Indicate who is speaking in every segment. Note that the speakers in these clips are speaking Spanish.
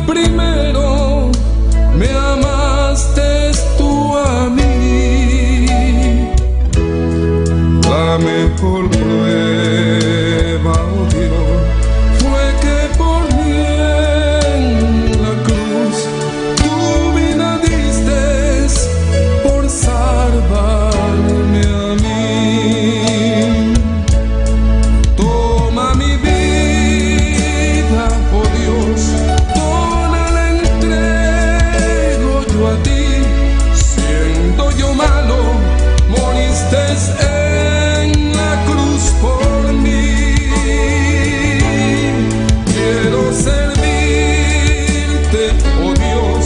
Speaker 1: primero me amaste tú a mí. La mejor prueba, oh Dios, fue que por mí en la cruz tu vida diste por salvarme a mí. Toma mi vida, oh Dios, toda la entrego yo a ti. Siendo yo malo, moriste en la cruz por mí. Quiero servirte, oh Dios,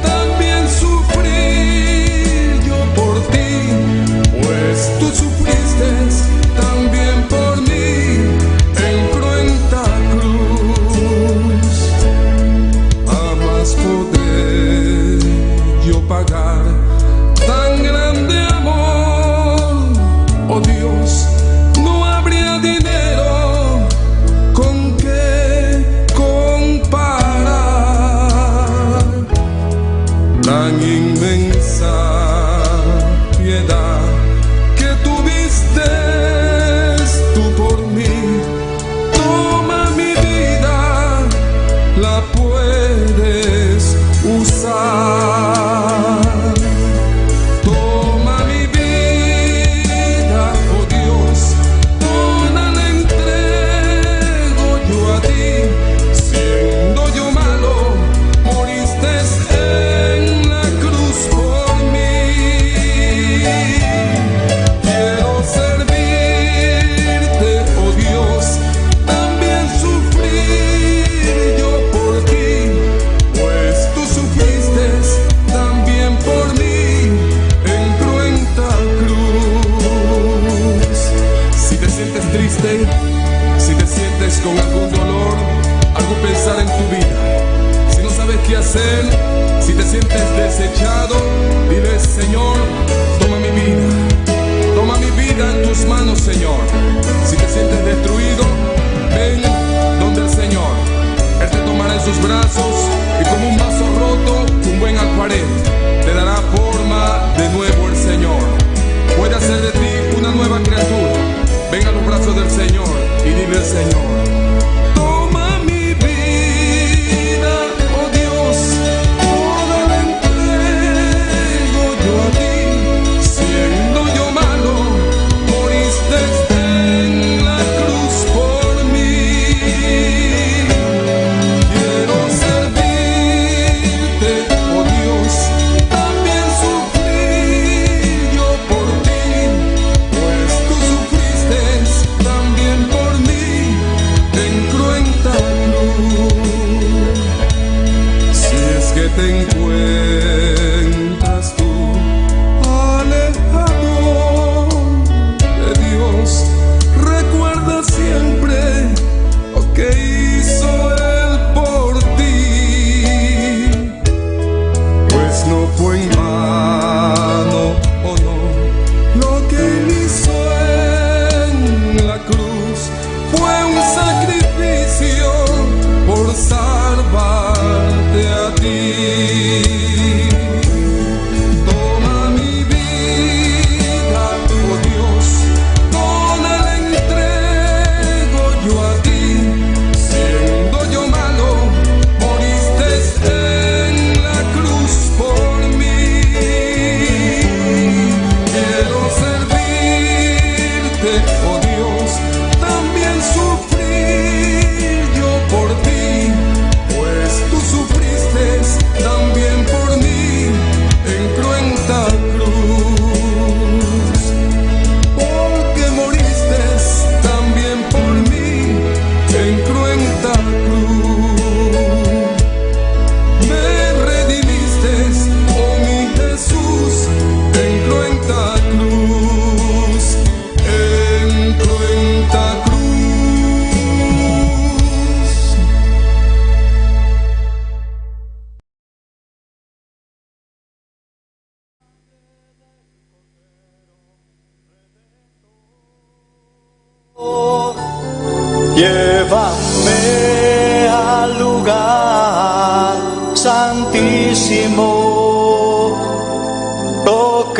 Speaker 1: también sufrir yo por ti, pues tú sufriste también por mí en cruenta cruz. Jamás podré yo pagar tan grande amor, oh Dios. No habría dinero con que comparar tan inmensa piedad que tuviste tú por mí. Toma mi vida, la puedes usar. Toma mi vida, oh Dios, toda la entrego yo a ti. Siendo yo malo, moriste en la cruz por mí. Quiero servirte, oh Dios, también sufrir yo por ti, pues tú sufriste también por mí en cruenta cruz. Si te sientes triste, si te sientes con algún dolor, algún pensar en tu vida, si no sabes qué hacer, si te sientes desechado, dile: Señor, toma mi vida en tus manos, Señor. Si te sientes destruido, ven donde el Señor. Él te tomará en sus brazos y como un vaso roto, un buen alfarero, te dará forma de nuevo el Señor. Puede hacer de ti una nueva criatura. Ven a los brazos del Señor y dile al Señor: toma mi vida, oh Dios, toda la entrego yo a ti. Siendo yo malo, moriste en la cruz por mí. Quiero ser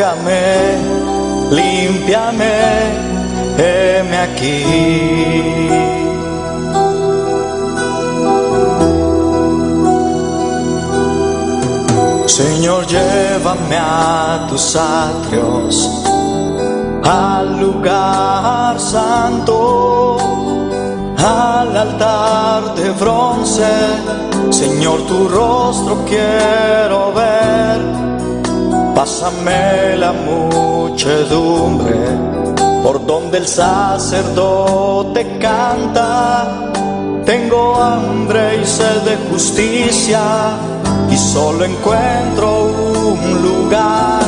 Speaker 2: tócame, límpiame, heme aquí. Señor, llévame a tus atrios, al lugar santo, al altar de bronce. Señor, tu rostro quiero ver. Pásame la muchedumbre por donde el sacerdote canta. Tengo hambre y sed de justicia y solo encuentro un lugar.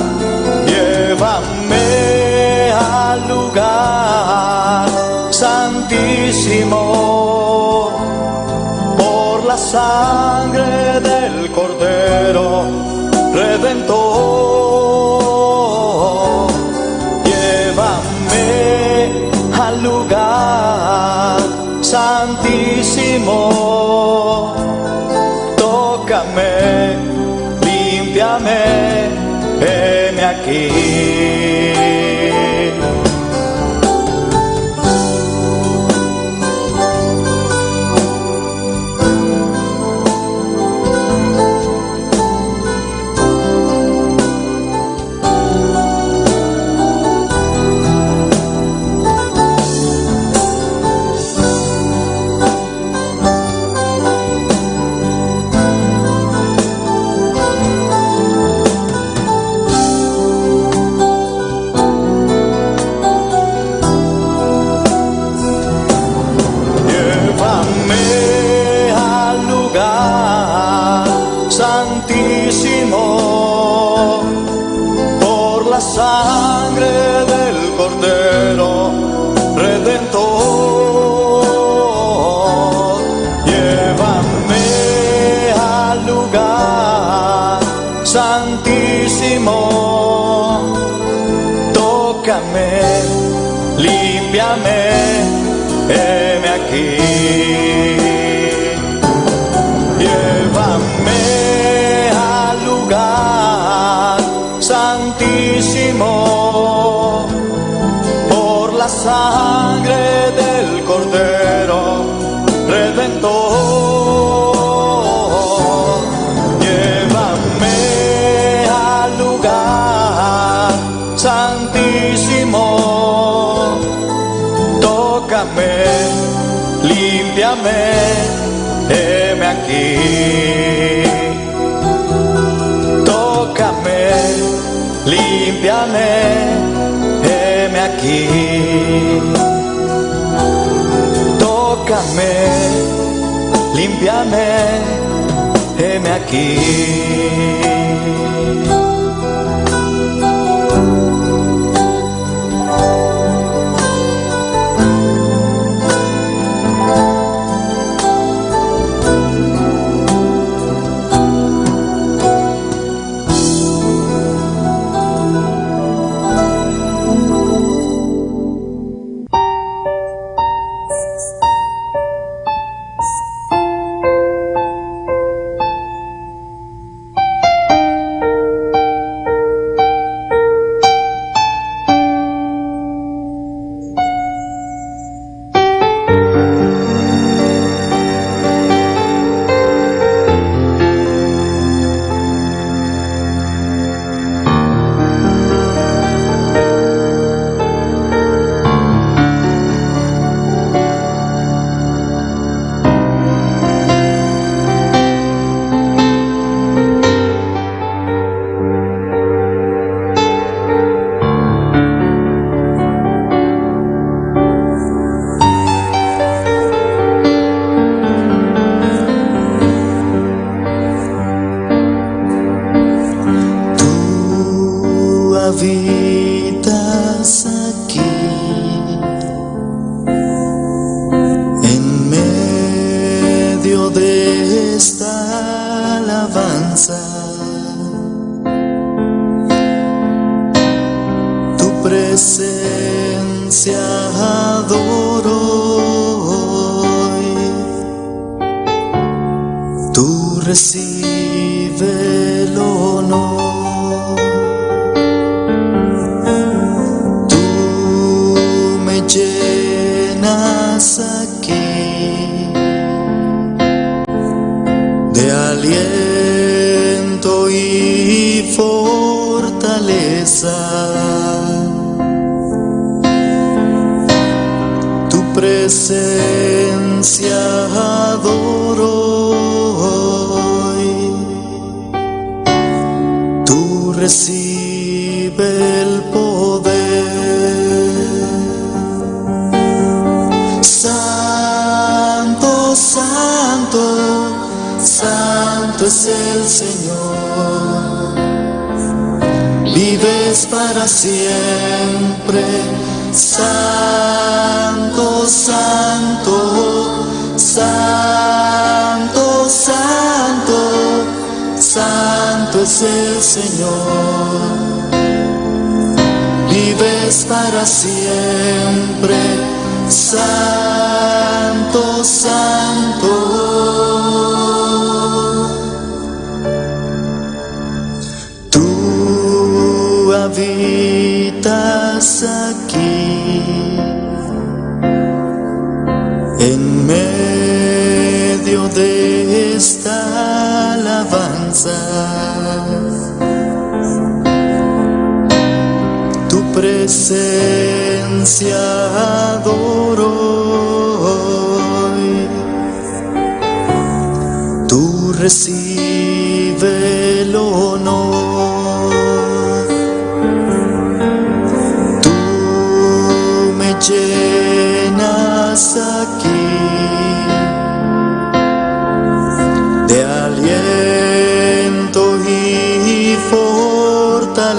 Speaker 2: Llévame al lugar santísimo por la sangre del Cordero Redentor. Llévame al lugar santísimo, tócame, límpiame, heme aquí. Por la sangre del Cordero Redentor, llévame al lugar santísimo, tócame, límpiame, heme aquí. Santísimo, por la sangre del Cordero Redentor, llévame al lugar santísimo, tócame, límpiame, heme aquí. Tócame, límpiame, heme aquí. Tócame, límpiame, heme aquí. Habitas aquí en medio de esta alabanza. Tu presencia adoro hoy. Tú recibe el honor. aliento y fortaleza. Tu presencia adoro hoy. Tú recibe el poder. Santo, santo, santo es el Señor. Vives para siempre. Santo, santo, santo, santo, santo es el Señor. Vives para siempre. Santo, santo. Tú habitas aquí en medio de esta alabanza. Tu presencia adoro hoy. Tú recibe el honor. Tú me llenas aquí de aliento y fortaleza.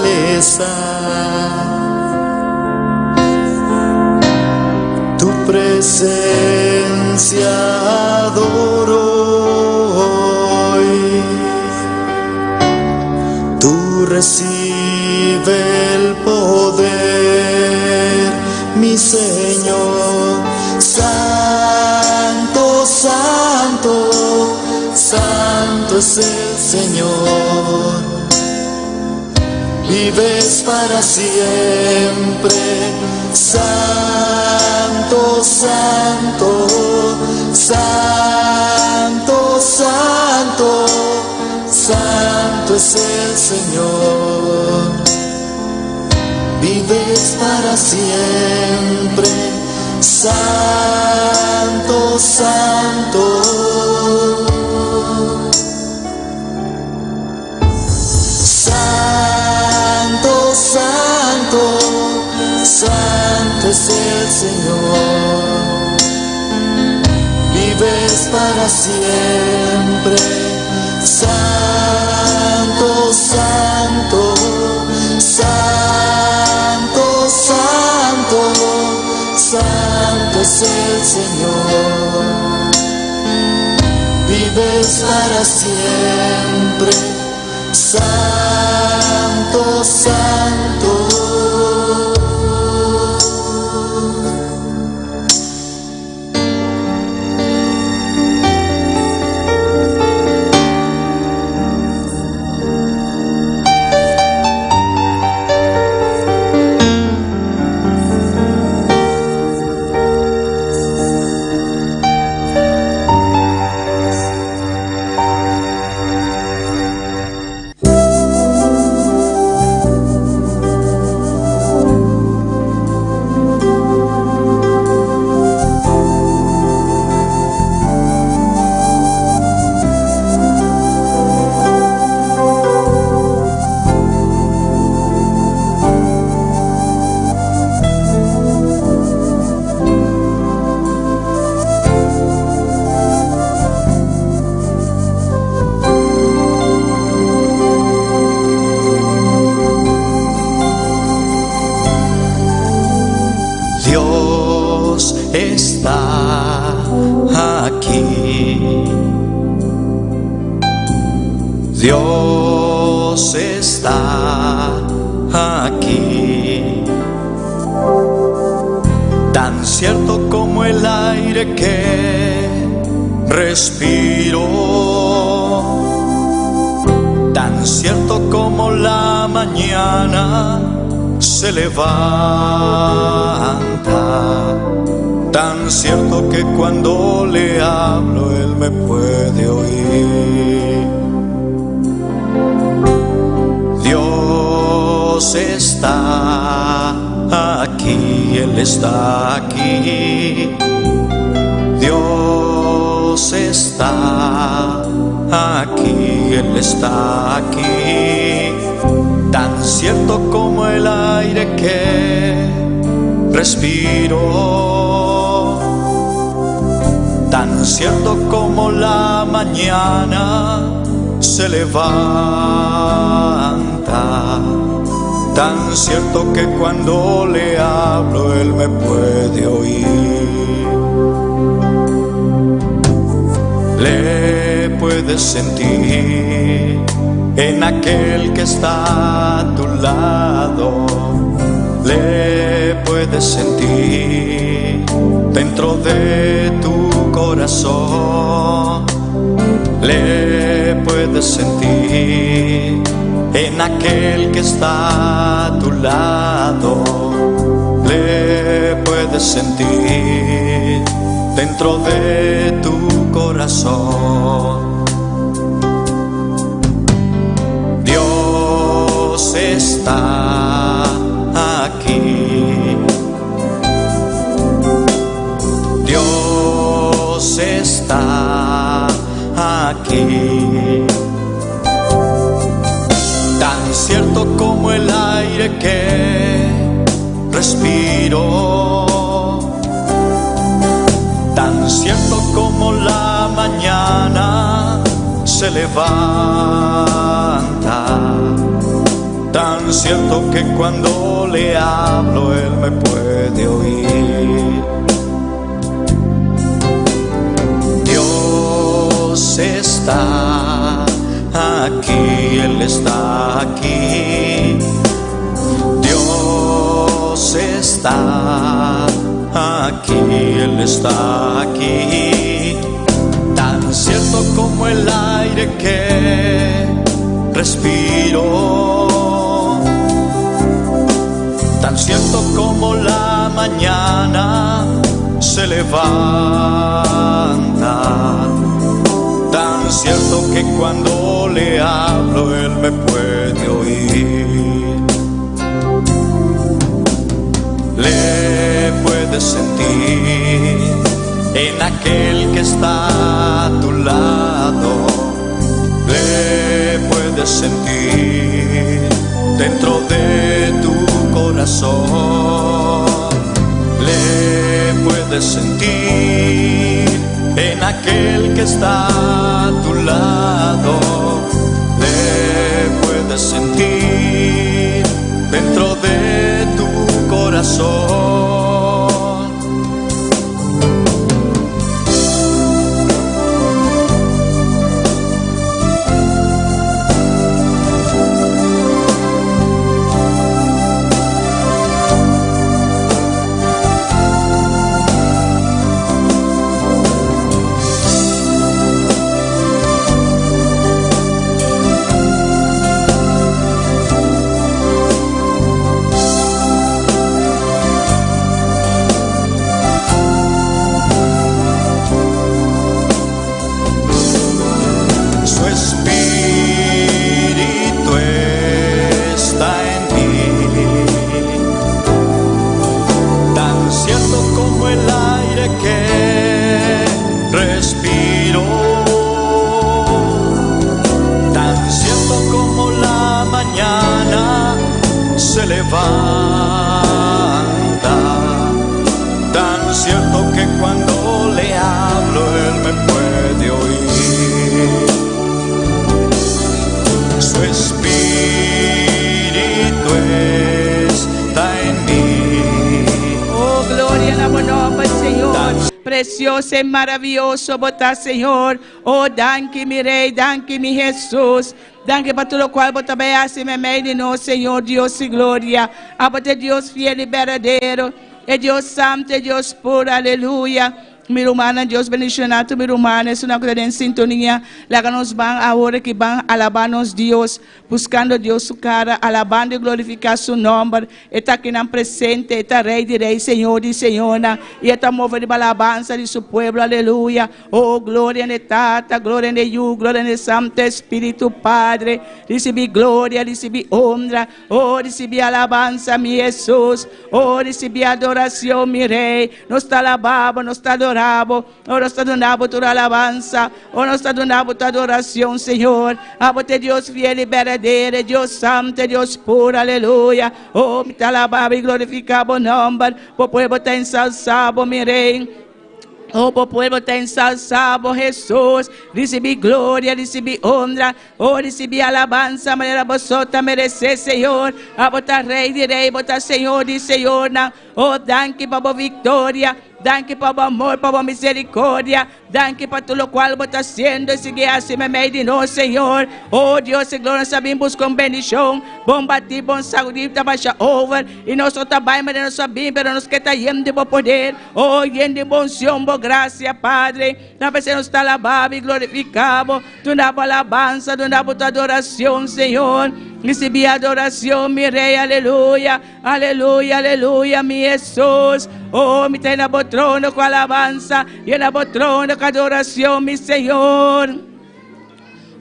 Speaker 2: Tu presencia adoro hoy. Tú recibe el poder, mi Señor. Santo, santo, santo es el Señor. Vives para siempre. Santo, santo, santo, santo, santo es el Señor. Vives para siempre. Santo, santo. Santo, santo, santo es el Señor. Vives para siempre. Santo, santo, santo, santo, santo es el Señor. Vives para siempre. Santo, santo. Dios está aquí. Dios está aquí. Tan cierto como el aire que respiro, tan cierto como la mañana se levanta, tan cierto que cuando le hablo Él me puede oír. Dios está aquí, Él está aquí. Dios está aquí, Él está aquí. Tan cierto como el aire que respiro, tan cierto como la mañana se levanta, tan cierto que cuando le hablo Él me puede oír. Le puedes sentir en aquel que está a tu lado, le puedes sentir dentro de tu corazón, le puedes sentir en aquel que está a tu lado, le puedes sentir dentro de tu corazón. Dios está aquí, Dios está aquí, tan cierto como el aire que respiro, tan cierto como la mañana se levanta, tan cierto que cuando le hablo Él me puede oír. Dios está aquí, Él está aquí. Dios está aquí, Él está aquí. Tan cierto como el aire que respiro, tan cierto como la mañana se levanta, tan cierto que cuando le hablo Él me puede oír. Le puedes sentir en aquel que está a tu lado, le puedes sentir dentro de tu corazón, le puedes sentir en aquel que está a tu lado, le puedes sentir dentro de tu corazón. Se levanta, tan cierto que cuando le hablo Él me puede oír. Su espíritu está en mí.
Speaker 3: Oh, gloria al amor al Señor. Precioso y maravilloso botar, Señor. Oh, danke mi Rey, danke mi Jesús. Danke por todo lo cual vos también haces en medio de nosotros, Señor Dios y gloria. Abate Dios fiel y verdadero. El Dios santo, el Dios puro, aleluya. Mi hermana, Dios bendicionar a tu mi hermana, es una cosa en sintonía, la que nos van ahora que van alabarnos Dios, buscando Dios su cara, alabando y glorificar su nombre, está aquí en presente, está Rey de Rey, Señor y Señora, y está moviendo la alabanza de su pueblo, aleluya, oh, gloria en el Tata, gloria en el Hijo, gloria en el Santo Espíritu, Padre, recibí gloria, recibí honra, oh, recibí alabanza, mi Jesús, oh, recibí adoración, mi Rey, nos está alabado, nos está adorado, oh, nos está dando tu alabanza, oh, nos está dando tu adoración, Señor, a bote Dios fiel y verdadero, Dios santo, Dios puro, aleluya, oh, te alababa y glorificaba el nombre, por pueblo te ensalzaba, mi Rey. Oh, por pueblo te ensalzado, Jesús, recibí gloria, recibí honra, oh, recibí alabanza, manera vosotros merecéis, Señor, a votar Rey de Rey, votar Señor y Señora, oh, danke por victoria, danke por amor, por misericordia, danke por todo lo cual vos estás haciendo y sigue así me medio de no, Señor, oh, Dios y gloria, sabemos con bendición, bom batir, bom saúde, baixa over, y nosotros también, mas no sabemos, pero nos que está lleno de bom poder, oh, lleno de bonción, bom gracia, Padre, na vez nos está alabado y glorificado, tu damos alabanza, tu damos tu adoración, Señor, recibí adoración, mi Rey, aleluya, aleluya, aleluya, mi Jesús, oh, mi tem na trono com alabanza, y na trono com adoración, mi Señor.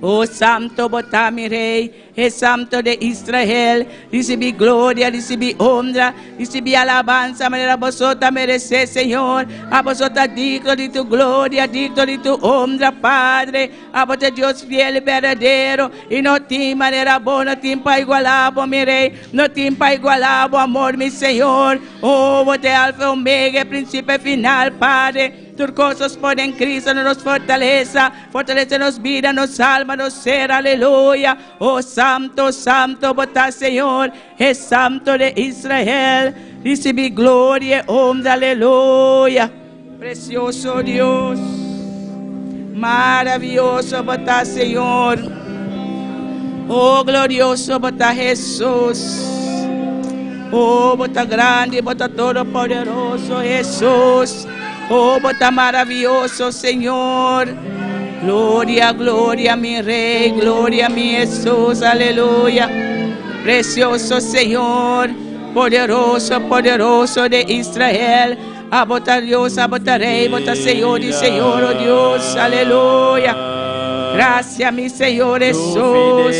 Speaker 3: Oh, santo, bota mi Rey, el santo de Israel, recibí gloria, recibí honra, recibí alabanza, manera vosotros merecéis, Señor, a vosotros digno de tu gloria, digno de tu honra, Padre, a vosotros Dios fiel y verdadero, y no tiene manera buena, no tiene para igualar, mi Rey, no tiene para igualar, amor, mi Señor, oh, vos de alfa, omega, principio y final, Padre, tus cosas por en Cristo nos fortaleza, nos vida, nos salva, nos ser, aleluya. Oh, santo, santo, bota Señor, es santo de Israel. Recibí gloria, honra, aleluya. Precioso Dios, maravilloso, bota Señor. Oh, glorioso, bota Jesús. Oh, bota grande, bota todo poderoso, Jesús. Oh, bota maravilloso, Señor. Gloria, gloria, mi Rey, gloria, mi Jesús, aleluya. Precioso Señor, poderoso, poderoso de Israel. A bota Dios, a bota Rey, bota Señor y Señor, oh Dios, aleluya. Gracias, mi Señor Jesús.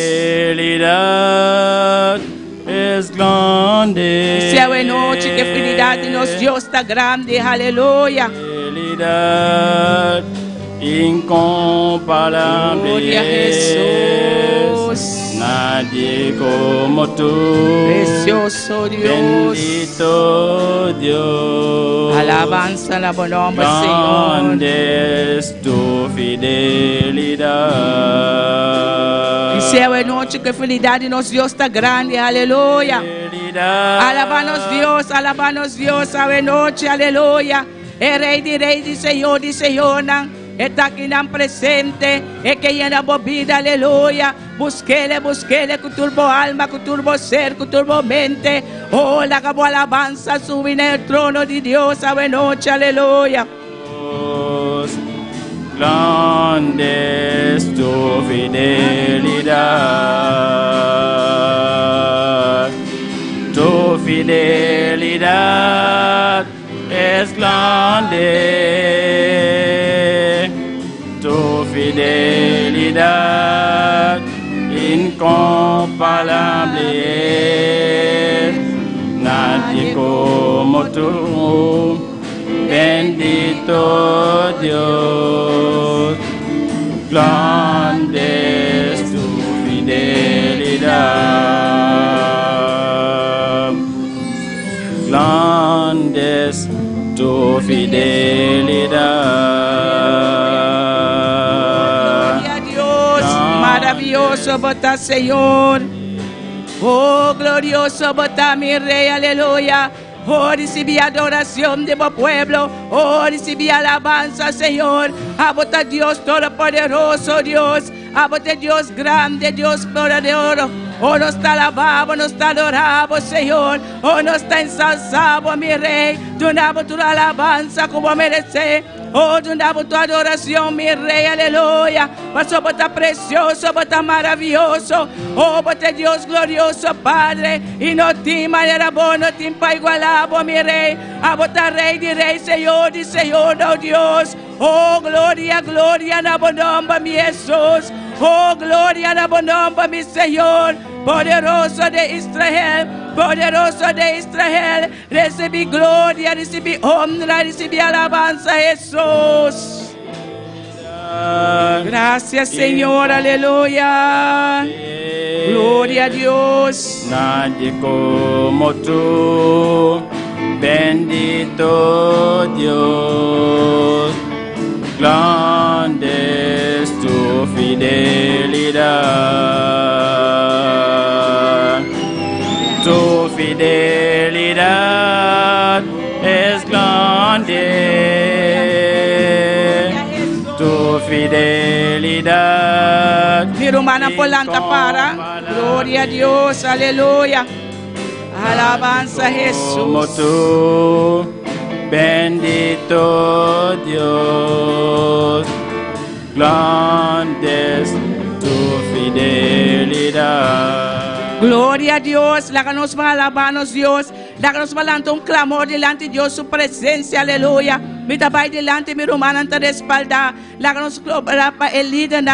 Speaker 4: Es grande.
Speaker 3: Sea buena noche, que fidelidad de nos Dios está grande, aleluya.
Speaker 4: Fidelidad incomparable.
Speaker 3: Gloria a Jesús.
Speaker 4: Nadie como tú.
Speaker 3: Precioso Dios.
Speaker 4: Bendito Dios.
Speaker 3: Alabanza la buen nombre, Señor.
Speaker 4: Grande es tu fidelidad.
Speaker 3: Y sea buena noche, que fidelidad de nos Dios está grande, aleluya. Alabanos Dios, a noche, aleluya. El Rey de Señor, está aquí en presente, es que llena la vida, aleluya. Busquele con turbo alma, con turbo ser, con turbo mente. Oh, la acabó alabanza, sube en el trono de Dios, a noche, aleluya.
Speaker 4: Grande es tu fidelidad. Tu fidelidad es grande. Tu fidelidad incomparable es. Nadie como tú. Bendito Dios, grande es tu fidelidad, grande es tu fidelidad.
Speaker 3: Gloria a Dios, maravilloso bota Señor, oh glorioso bota mi Rey, aleluya. Oh, recibí adoración de mi pueblo. Oh, recibí alabanza, Señor. A vos, Dios todopoderoso, Dios. A vos, Dios grande, Dios poderoso. Oh, nos está alabado, nos está adorado, Señor. Oh, nos está ensalzado, mi Rey. Tu damos tu alabanza como merece. Oh, te damos tu adoración, mi Rey, aleluya. Pasó por tan precioso, por tan maravilloso. Oh, por tan Dios glorioso, Padre. Y no te manera bueno, no te igualabo, mi Rey. A botar Rey de Rey, Señor de Señor, oh Dios. Oh, gloria, gloria, na bonomba, mi Jesús. Oh, gloria, na bonomba, mi Señor. Poderoso de Israel, poderoso de Israel. Recibí gloria, recibí honra, recibí alabanza, Jesús. Gracias, Señor, aleluya. Gloria a Dios.
Speaker 4: Nadie como tú, bendito Dios. Grande es tu fidelidad. Tu fidelidad es grande. Tu fidelidad.
Speaker 3: Mi hermana Polanta para. Gloria a Dios, aleluya. Alabanza a
Speaker 4: Como
Speaker 3: Jesús.
Speaker 4: tú, bendito Dios, grande es tu fidelidad.
Speaker 3: Gloria a Dios, láganos alabanos Dios, láganos malante un clamor delante de Dios, su presencia, aleluya. Mi tabay delante, mi hermana ante de espalda, láganos para el líder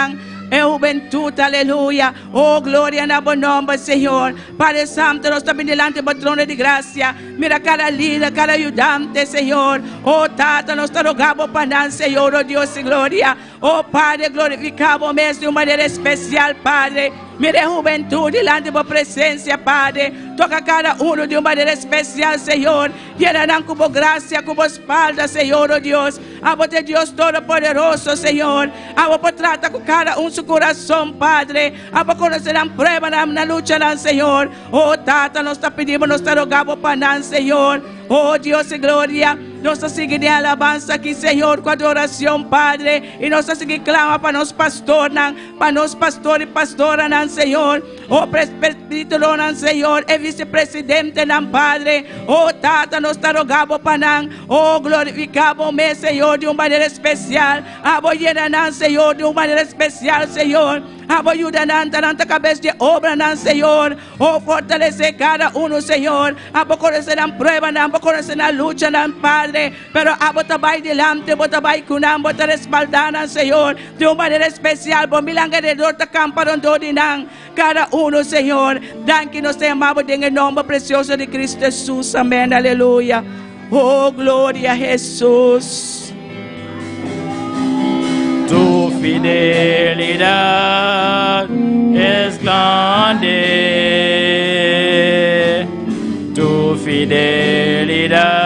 Speaker 3: juventud, aleluya. Oh, gloria en buen nombre, Señor. Padre Santo, nos también delante del trono de gracia. Mira cada líder, cada ayudante, Señor. Oh, Tata, nos te rogamos para Señor, oh Dios y gloria. Oh, Padre, glorificamos de una manera especial, Padre. Mire juventud delante de tu presencia, Padre. Toca cada uno de una manera especial, Señor. Llenarán como gracia, como espalda, Señor, oh Dios. Amo de Dios Todopoderoso, Señor. Amo por trata con cada uno su corazón, Padre. Amo conocerán pruebas, na lucha, Señor. Oh, Tata, nos te pedimos, nos te rogamos para Señor. Oh, Dios y gloria. Nos sigue de alabanza aquí, Señor, con adoración, Padre. Y nos sigue clama para nos pastoran, para nos pastor y pastora, Señor. Oh, presbítero, Señor, el vicepresidente, Padre. Oh, Tata, nos te rogamos para oh, glorificamos, Señor, de una manera especial. Abo llenan, Señor, de una manera especial, Señor. Abo ayudan ante cabeza de obra, Señor. Oh, fortalece cada uno, Señor. Abo conocerán pruebas, abo conocerán lucha, Padre. Pero abo tabay delante, abo tabay kunam, abo te respaldan, Señor. De una manera especial, bo milangre de dorta camparon dodinan. Cada uno, Señor. Dan que nos amamos en el nombre precioso de Cristo Jesús. Amén, aleluya. Oh, gloria a Jesús.
Speaker 4: Tu fidelidad es grande, tu fidelidad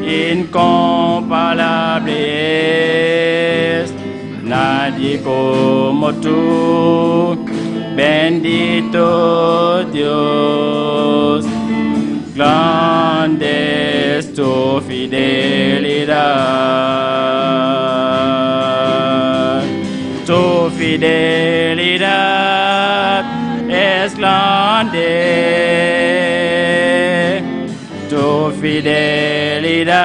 Speaker 4: incomparable es. Nadie como tú, bendito Dios, grande es tu fidelidad. Tu fidelidad es grande, tu fidelidad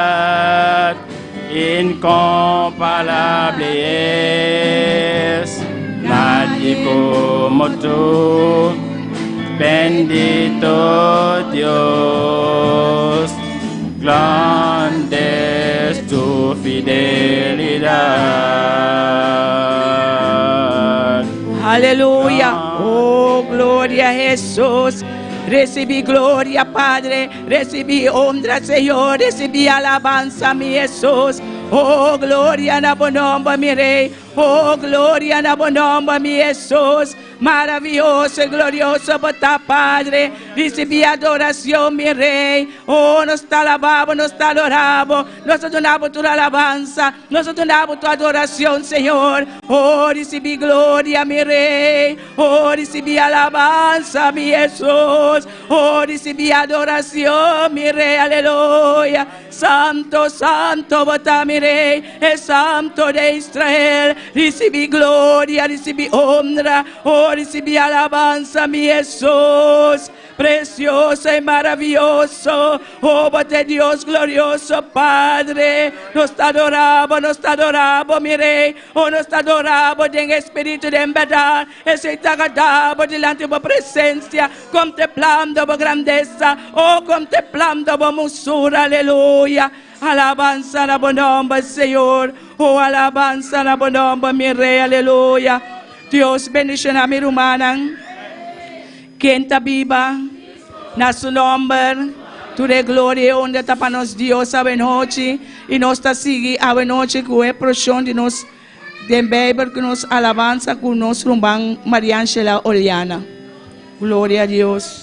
Speaker 4: incomparable es. Nadie como tú, bendito Dios, grande es tu fidelidad.
Speaker 3: Aleluya. Oh, gloria a Jesús. Recibí gloria, Padre. Recibí honra, Señor. Recibí alabanza, mi Jesús. Oh, gloria a tu nombre, mi Rey. Oh, gloria a tu nombre, mi Jesús. Maravilloso y glorioso, Padre. Recibí adoración, mi Rey. Oh, nos te alabamos, nos te adoramos. Nos adoramos tu alabanza. Nos adoramos tu adoración, Señor. Oh, recibí gloria, mi Rey. Oh, recibí alabanza, mi Jesús. Oh, recibí adoración, mi Rey. Aleluya. Santo, santo, mi Rey. El Santo de Israel. Recibí gloria, recibí honra. Oh, recibí alabanza, mi Jesús. precioso y maravilloso. Oh, de Dios glorioso, Padre, nos adoramos, mi Rey. Oh, nos adoramos en espíritu de verdad. Ese te agradamos delante de tu presencia, contemplando tu grandeza. Oh, contemplando tu hermosura, aleluya. Alabanza a la buen nombre, Señor. Oh, alabanza a la buen nombre, mi Rey, aleluya. Dios bendición a mi hermana. Quien está viva, na su nombre, tu de gloria, donde tapanos Dios a noche, y nos está sigue a noche, que es porción de nos, de beber, que nos alabanza, con nos rumban María Ángela Oriana. Gloria a Dios.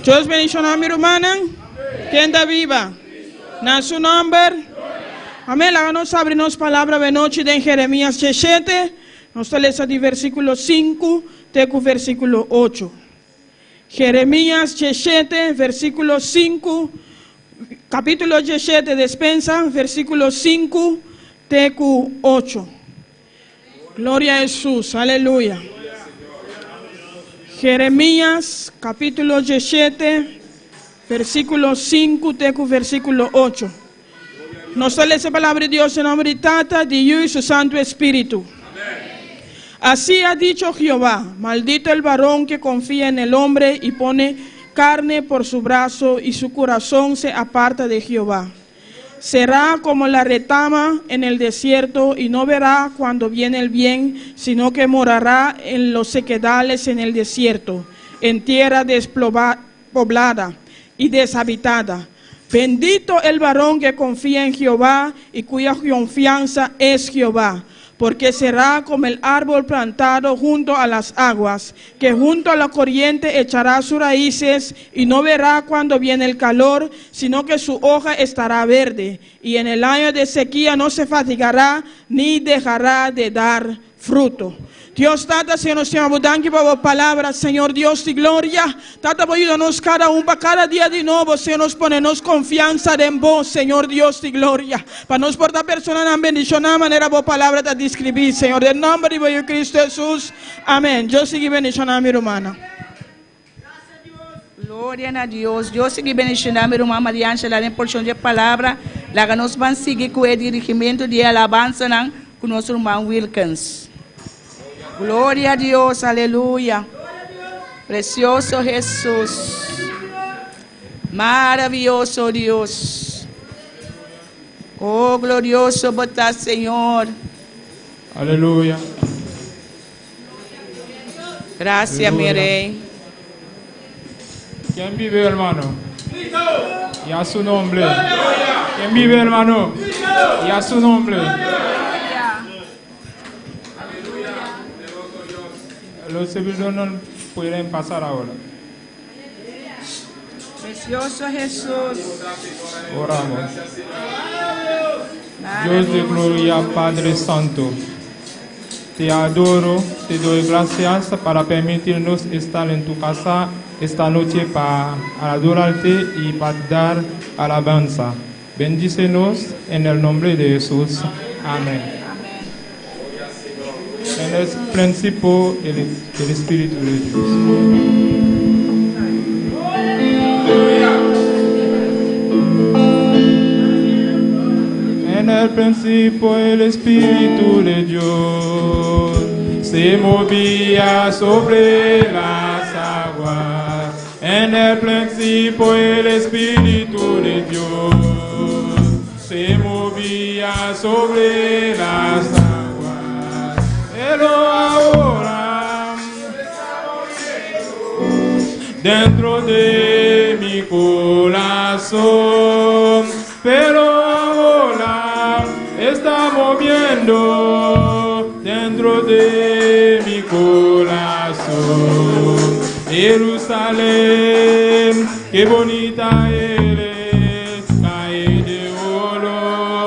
Speaker 5: Dios bendiga a mi hermana, quien está viva, en su nombre. Amén. Háganos abrirnos palabra de noche de Jeremías 17, nos lesa de versículo 5, teco versículo 8. Jeremías 17, versículo 5, capítulo 17, despensa, versículo 5, teco 8. Gloria a Jesús, aleluya. Jeremías capítulo 17, versículo 5, teco versículo 8. Nos lee esa palabra de Dios en nombre de Tata, de Hijo y su Santo Espíritu. Amén. Así ha dicho Jehová: maldito el varón que confía en el hombre y pone carne por su brazo, y su corazón se aparta de Jehová. Será como la retama en el desierto, y no verá cuando viene el bien, sino que morará en los sequedales en el desierto, en tierra despoblada y deshabitada. Bendito el varón que confía en Jehová y cuya confianza es Jehová, porque será como el árbol plantado junto a las aguas, que junto a la corriente echará sus raíces, y no verá cuando viene el calor, sino que su hoja estará verde, y en el año de sequía no se fatigará, ni dejará de dar fruto. Dios, Tata, Señor, nos llama danke por la palabra, Señor Dios de gloria. Tata, ayúdanos cada uno, para cada día de nuevo, Señor, nos ponernos confianza en vos, Señor Dios de gloria. Para nos portar personas en bendición, a manera por palabra de describir, Señor, en nombre de Cristo Jesús. Amén. Yo sigo bendición a mi hermana.
Speaker 3: Gloria a Dios. Yo sigo bendición a mi hermana María Ángela en porción de palabra. La que nos van a seguir con el dirigimiento de alabanza con nuestro hermano Wilkins. Gloria a Dios, aleluya. Precioso Jesús. Maravilloso Dios. Oh, glorioso botá, Señor.
Speaker 6: Aleluya.
Speaker 3: Gracias, mi Rey.
Speaker 6: ¿Quién vive, hermano? Y a su nombre. ¿Quién vive, hermano? Y a su nombre. Los servidores no pueden pasar ahora.
Speaker 3: Precioso Jesús.
Speaker 6: Oramos. Dios de gloria, Padre Santo, te adoro, te doy gracias para permitirnos estar en tu casa esta noche para adorarte y para dar alabanza. Bendícenos en el nombre de Jesús. Amén. En el principio el Espíritu de Dios. En el principio el Espíritu de Dios se movía sobre las aguas. En el principio el Espíritu de Dios se movía sobre las aguas. Pero ahora dentro de mi corazón, pero ahora está moviendo dentro de mi corazón. Jerusalén, qué bonita eres, calle de oro,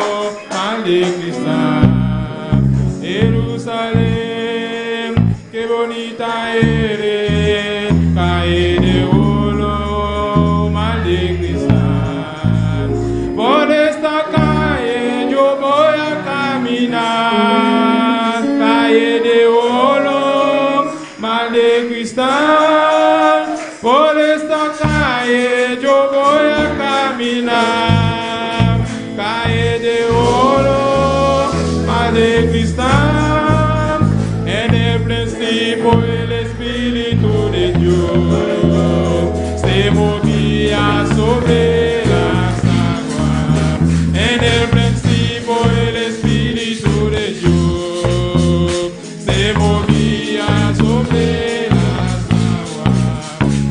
Speaker 6: mal de cristal. Jerusalén, qué bonita eres, calle de oro, mal de cristal. Por esta calle yo voy a caminar, calle de oro, mal de cristal. Por esta calle yo voy a caminar, calle de oro, mal de cristal. En el principio el Espíritu de Dios se movía sobre las aguas. En el principio el Espíritu de Dios se movía sobre las aguas.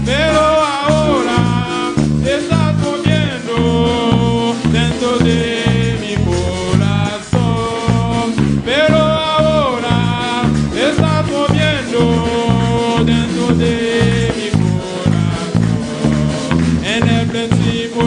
Speaker 6: Pero ahora te estás moviendo dentro de mi corazón. Pero ahora te estás moviendo dentro de mi corazón. En el principio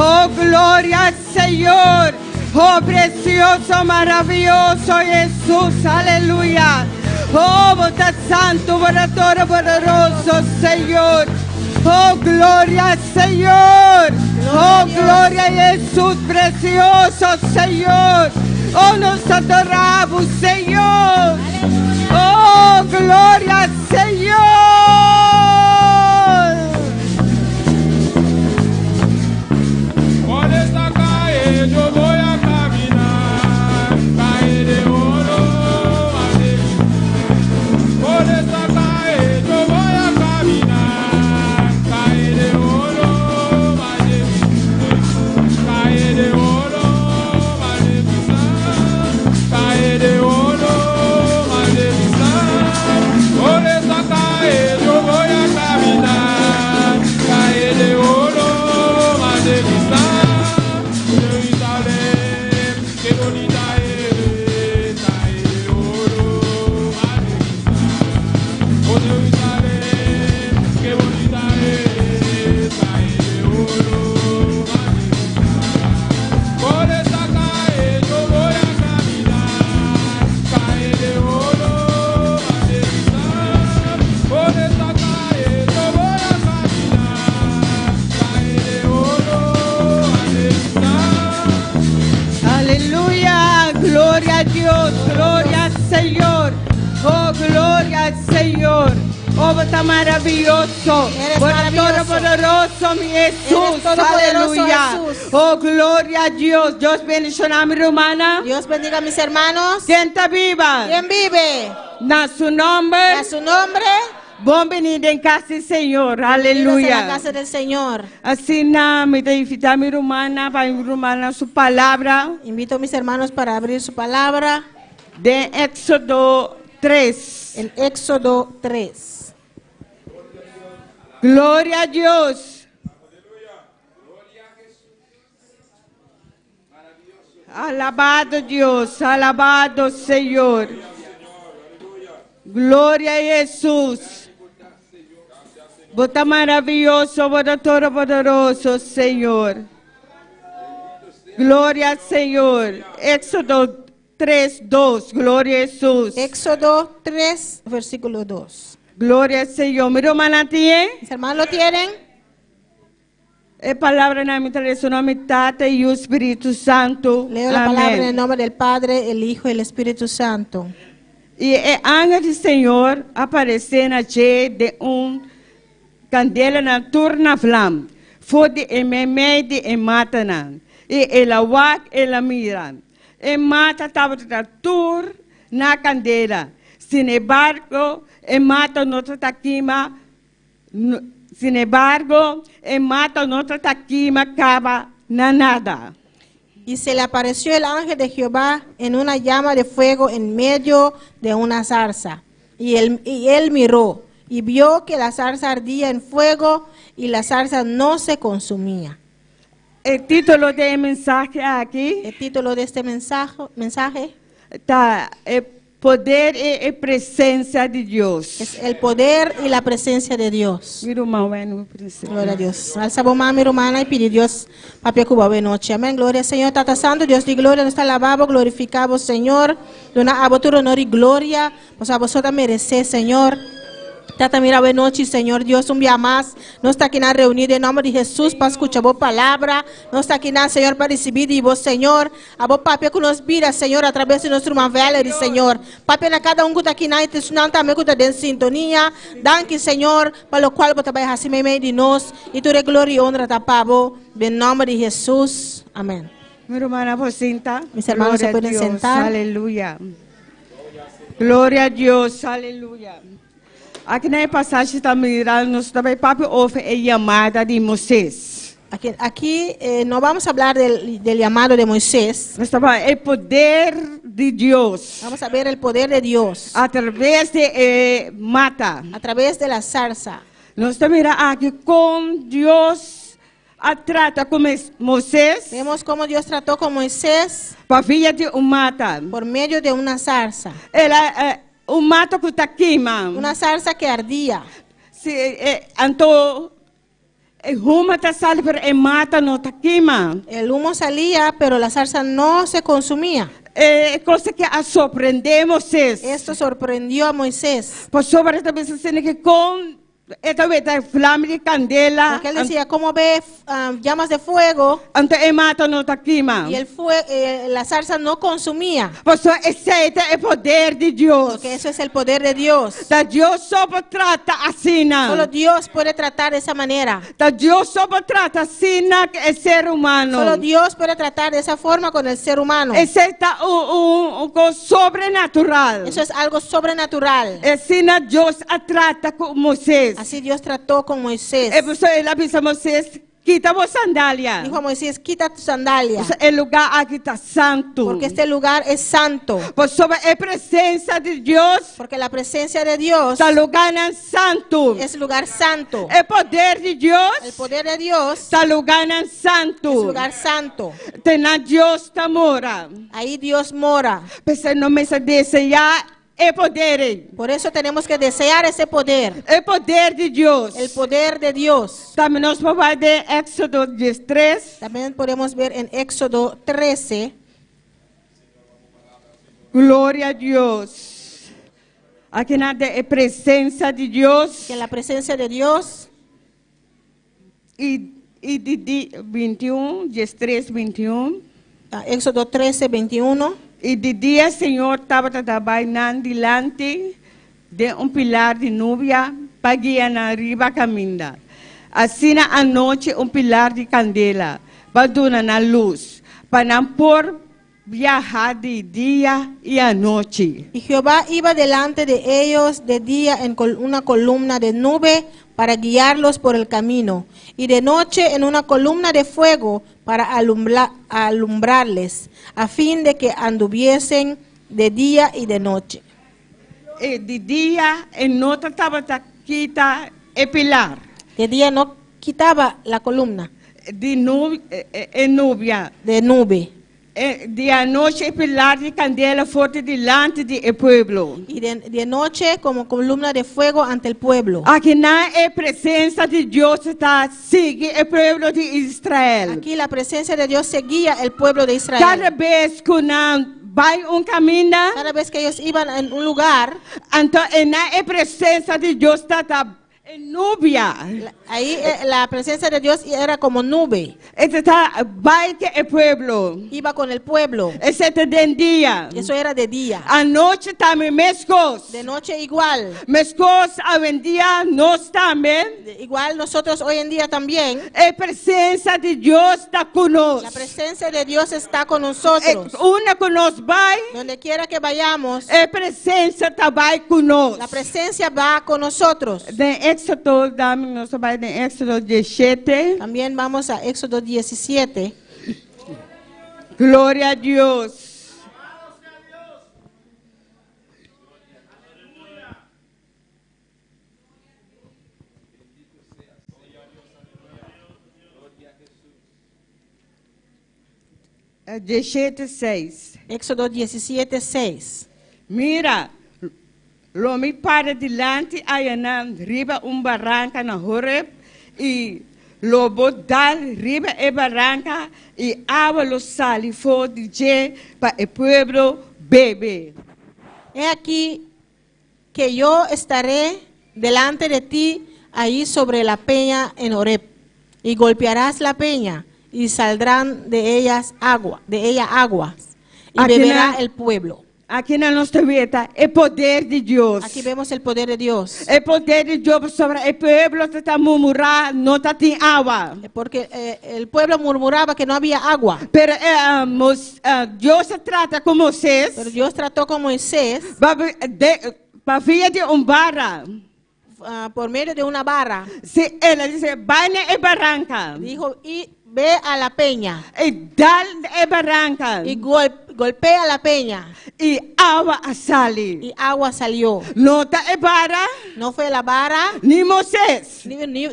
Speaker 7: Oh, gloria al Señor. Oh, precioso, maravilloso Jesús. Aleluya. Oh, bota santo, todo poderoso Señor. Oh, gloria al Señor. Oh, gloria a Jesús, precioso Señor. Oh, nos adoramos, Señor. Oh, gloria al Señor.
Speaker 6: Por esta calle yo voy a caminar, calle de oro, por esta calle yo voy a caminar, calle de oro, calle de oro, calle de oro, por esta calle yo voy a caminar, calle de oro, Jerusalén, qué bonita eres, calle de oro, oh Jerusalén, qué bonita eres, calle de oro, por esta calle yo voy a caminar, calle de oro, por esta calle yo voy a caminar, calle de oro,
Speaker 7: Aleluya, gloria a Dios, gloria al Señor. Oh, gloria al Señor. Oh, está maravilloso.
Speaker 8: Eres
Speaker 7: Bueno,
Speaker 8: maravilloso.
Speaker 7: todopoderoso, mi Jesús.
Speaker 8: Eres todopoderoso,
Speaker 7: Aleluya.
Speaker 8: Jesús.
Speaker 7: Oh, gloria a Dios. Dios bendiga mi hermana.
Speaker 8: Dios bendiga a mis hermanos.
Speaker 7: ¿Quién está viva?
Speaker 8: ¿Quién vive?
Speaker 7: Na su nombre.
Speaker 8: A su nombre.
Speaker 7: Bienvenido en casa del Señor.
Speaker 8: Bienvenidos a la
Speaker 7: Aleluya.
Speaker 8: casa del Señor.
Speaker 7: Así nada, me invita a mi hermana para mi hermana su palabra
Speaker 8: Invito a mis hermanos para abrir su palabra
Speaker 7: de Éxodo 3.
Speaker 8: en Éxodo 3.
Speaker 7: Gloria a Dios. Alabado Dios, alabado Señor. Gloria a Jesús. Bota maravilloso, bota todo poderoso, Señor. Gloria al Señor. Éxodo 3:2. Gloria a Jesús.
Speaker 8: Éxodo 3, versículo 2.
Speaker 7: Gloria al Señor. Mi hermana tiene.
Speaker 8: ¿Mis hermanos lo tienen?
Speaker 7: Palabra na minha tradição, nome Tata e o Espírito Santo.
Speaker 8: Leo la palabra en el
Speaker 7: Amém.
Speaker 8: nombre del Padre, el Hijo y el Espíritu Santo.
Speaker 7: E ángel do Senhor apareceu na dia de candela na turna flam. Foi de ememede e mata nan. E ela wak ela mira. E mata estava de tur na candela. Sin embargo, e mata noutra taquima. Sin embargo, e mata noutra taquima acaba na nada.
Speaker 8: Y se le apareció el ángel de Jehová en una llama de fuego en medio de una zarza. Y él miró y vio que la zarza ardía en fuego y la zarza no se consumía.
Speaker 7: El título del mensaje aquí
Speaker 8: El título de este mensaje
Speaker 7: está Poder e Presença de Deus.
Speaker 8: es el poder y la presencia de Dios.
Speaker 7: Mira o mal, é no princípio.
Speaker 8: Gloria a Dios. Alza voz, mami, hermana, y pide Dios, papi, cuba, buena noche. Amén. Gloria al Señor, Tata Santo, Dios de gloria, nos está alabado, glorificado, Señor. Dona a vosotros honor y gloria, pues a vosotros merecéis, Señor. Tata, mira, buena noche, Señor Dios, un día más. No está aquí nada reunido en nombre de Jesús para escuchar vos palabra. No está aquí nada, Señor, para recibir de vos, Señor. A vos, papi, que nos vira, Señor, a través de nuestro Valerie, Señor. Papi, a cada que está aquí nada, te sunan también que está en sintonía. Danke, Señor, para lo cual vos te vais a hacer medio de nos. Y tu de gloria y honra, tapavo. En nombre de Jesús. Amén.
Speaker 7: Mi hermana, pues senta.
Speaker 8: Mis hermanos
Speaker 7: Gloria
Speaker 8: se pueden
Speaker 7: a Dios,
Speaker 8: sentar.
Speaker 7: Aleluya. Gloria a Deus, aleluia. Aqui na passagem está mirando, nós também papo houve a chamada de Moisés.
Speaker 8: Aquí no vamos a hablar del llamado de Moisés.
Speaker 7: Nós estamos o poder de Deus
Speaker 8: Vamos a ver el poder de Dios
Speaker 7: através de mata.
Speaker 8: a través de la zarza.
Speaker 7: Nós estamos mirando aqui com Deus a trata com Moisés
Speaker 8: Vemos cómo Dios trató con Moisés
Speaker 7: para via de mata.
Speaker 8: por medio de una zarza.
Speaker 7: Ela mata que está queima.
Speaker 8: Una zarza que ardía.
Speaker 7: Se então El humo está sale, pero el mata no está quema.
Speaker 8: El humo salía, pero la zarza no se consumía.
Speaker 7: Cosa que sorprendemos es.
Speaker 8: Esto sorprendió a Moisés.
Speaker 7: Por sobre esta vez se tiene que con esta vez hay flama de candela.
Speaker 8: Porque él decía, ¿cómo ve llamas de fuego?
Speaker 7: Ante el mata no está quema.
Speaker 8: Y la zarza no consumía.
Speaker 7: Por eso ese es el poder de Dios.
Speaker 8: Porque eso es el poder de Dios.
Speaker 7: Dios solo trata así.
Speaker 8: Solo Dios puede tratar de esa manera.
Speaker 7: Dios solo trata así con el ser humano.
Speaker 8: Solo Dios puede tratar de esa forma con el ser humano.
Speaker 7: Ese está un sobrenatural.
Speaker 8: Eso es algo sobrenatural.
Speaker 7: Así Dios trata con Moisés.
Speaker 8: Así Dios trató con Moisés.
Speaker 7: Él avisó a Moisés, quita vos sandalia.
Speaker 8: Dijo a Moisés, quita tu sandalia.
Speaker 7: El lugar aquí está santo.
Speaker 8: Porque este lugar es santo.
Speaker 7: Por sobre la presencia de Dios.
Speaker 8: Porque la presencia de Dios
Speaker 7: está lugar santo.
Speaker 8: Es lugar santo.
Speaker 7: El poder de Dios.
Speaker 8: El poder de Dios
Speaker 7: está lugar santo.
Speaker 8: Es lugar santo.
Speaker 7: Dios está mora.
Speaker 8: Ahí Dios mora.
Speaker 7: Pero no me se desear el poder.
Speaker 8: Por eso tenemos que desear ese poder.
Speaker 7: El poder de Dios.
Speaker 8: El poder de Dios.
Speaker 7: También nos va de Éxodo 13.
Speaker 8: También podemos ver en Éxodo 13.
Speaker 7: Gloria a Dios. Aquí nada de presencia de Dios.
Speaker 8: Que en la presencia de Dios.
Speaker 7: Y de 21, 13, 21.
Speaker 8: Éxodo 13, 21.
Speaker 7: Y de día el Señor estaba trabajando delante de un pilar de nubia para guiar arriba caminando. Así na noche un pilar de candela para dar la luz, para no por viajar de día y a noche.
Speaker 8: Y Jehová iba delante de ellos de día en una columna de nube para guiarlos por el camino, y de noche en una columna de fuego para alumbrarles, a fin de que anduviesen de día y de noche.
Speaker 7: De día no trataba de quitar el pilar.
Speaker 8: De día no quitaba la columna.
Speaker 7: De nubia.
Speaker 8: De nube.
Speaker 7: De noche el pilar de candela fuerte delante del pueblo.
Speaker 8: Y de noche como columna de fuego ante el pueblo.
Speaker 7: Aquí la presencia de Dios está sigue el pueblo de Israel.
Speaker 8: Aquí la presencia de Dios seguía el pueblo de Israel.
Speaker 7: Cada vez que camino,
Speaker 8: cada vez que ellos iban en un lugar,
Speaker 7: entonces la presencia de Dios está en nubia.
Speaker 8: Ahí la presencia de Dios era como nube.
Speaker 7: El pueblo.
Speaker 8: Iba con el pueblo.
Speaker 7: Ese de día.
Speaker 8: Eso era de día.
Speaker 7: Anoche también mescos.
Speaker 8: De noche igual.
Speaker 7: Mescos hoy en día nos también.
Speaker 8: Igual nosotros hoy en día también.
Speaker 7: La presencia de Dios está con nosotros.
Speaker 8: La presencia de Dios está con nosotros.
Speaker 7: Una con nos va.
Speaker 8: Donde quiera que vayamos.
Speaker 7: La presencia está con nosotros.
Speaker 8: La presencia va con nosotros.
Speaker 7: De Éxodo, nos va de Éxodo 17.
Speaker 8: También vamos a Éxodo 17.
Speaker 7: Gloria a Dios.
Speaker 8: Éxodo 17, 6.
Speaker 7: Mira, lo mi para delante allá arriba barranca na Horeb y lo botar arriba barranca y agua lo sale de para el pueblo bebe.
Speaker 8: He aquí que yo estaré delante de ti ahí sobre la peña en Horeb, y golpearás la peña y saldrán de ella aguas y
Speaker 7: Aquí
Speaker 8: beberá el pueblo.
Speaker 7: Aquí en nuestra vida, el poder de Dios.
Speaker 8: Aquí vemos el poder de Dios.
Speaker 7: El poder de Dios sobre el pueblo está murmurando, no está sin agua.
Speaker 8: Porque el pueblo murmuraba que no había agua.
Speaker 7: Pero Dios trata con Moisés.
Speaker 8: Pero Dios trató con Moisés.
Speaker 7: Para vía de barra.
Speaker 8: Por medio de una barra.
Speaker 7: Sí, él dice, vaya en barranca.
Speaker 8: Dijo, y ve a la peña.
Speaker 7: Y dale en barranca.
Speaker 8: Y golpea la peña.
Speaker 7: Y agua sale.
Speaker 8: Y agua salió.
Speaker 7: No está en barra.
Speaker 8: No fue la barra.
Speaker 7: Ni Moisés.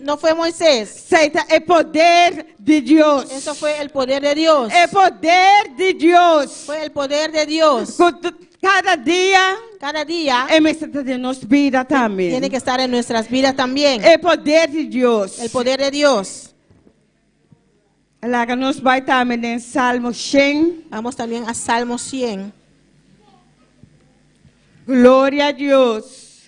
Speaker 8: No fue Moisés.
Speaker 7: El poder de Dios.
Speaker 8: Eso fue el poder de Dios.
Speaker 7: El poder de Dios.
Speaker 8: Fue el poder de Dios.
Speaker 7: Cada día
Speaker 8: Cada día
Speaker 7: está de nuestra vida también.
Speaker 8: tiene que estar en nuestras vidas también.
Speaker 7: El poder de Dios.
Speaker 8: El poder de Dios.
Speaker 7: La que nos va también en Salmo 100.
Speaker 8: Vamos también a Salmo 100.
Speaker 7: Gloria a Dios.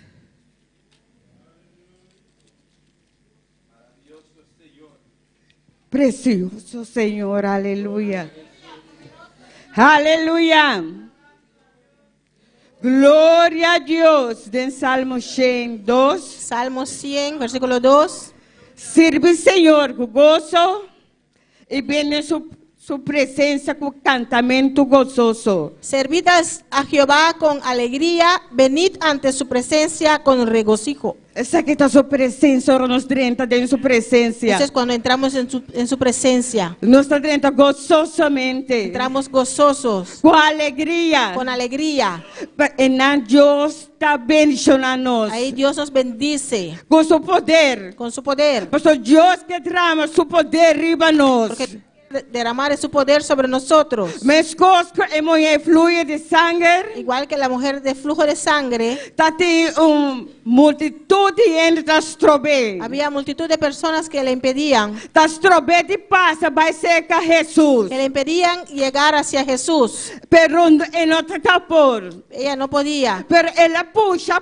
Speaker 7: Precioso Señor, aleluya. Aleluya. Gloria a Dios. En Salmo 102.
Speaker 8: Salmo 100, versículo 2.
Speaker 7: Sirve al Señor con gozo y viene su presencia con cantamiento gozoso.
Speaker 8: Servid a Jehová con alegría, venid ante su presencia con regocijo.
Speaker 7: Esa que está su presencia, ahora nos entra en su presencia.
Speaker 8: Entonces cuando entramos en su presencia,
Speaker 7: Nos entra gozosamente.
Speaker 8: entramos gozosos,
Speaker 7: Con alegría.
Speaker 8: con alegría.
Speaker 7: En Dios está bendicionando.
Speaker 8: Ahí Dios nos bendice
Speaker 7: Con su poder.
Speaker 8: con su poder,
Speaker 7: Porque Dios que trama su poder arriba nos.
Speaker 8: porque derramar su poder sobre nosotros.
Speaker 7: Mas cosco e mulher fluye de sangre.
Speaker 8: Igual que la mujer de flujo de sangre,
Speaker 7: Tati multitud de gente das trobe.
Speaker 8: había multitud de personas que le impedían,
Speaker 7: Das trobe de passa vai ser com Jesus.
Speaker 8: que le impedían llegar hacia Jesús.
Speaker 7: Pero en otro capor.
Speaker 8: Ella no podía,
Speaker 7: Pero ela puxa.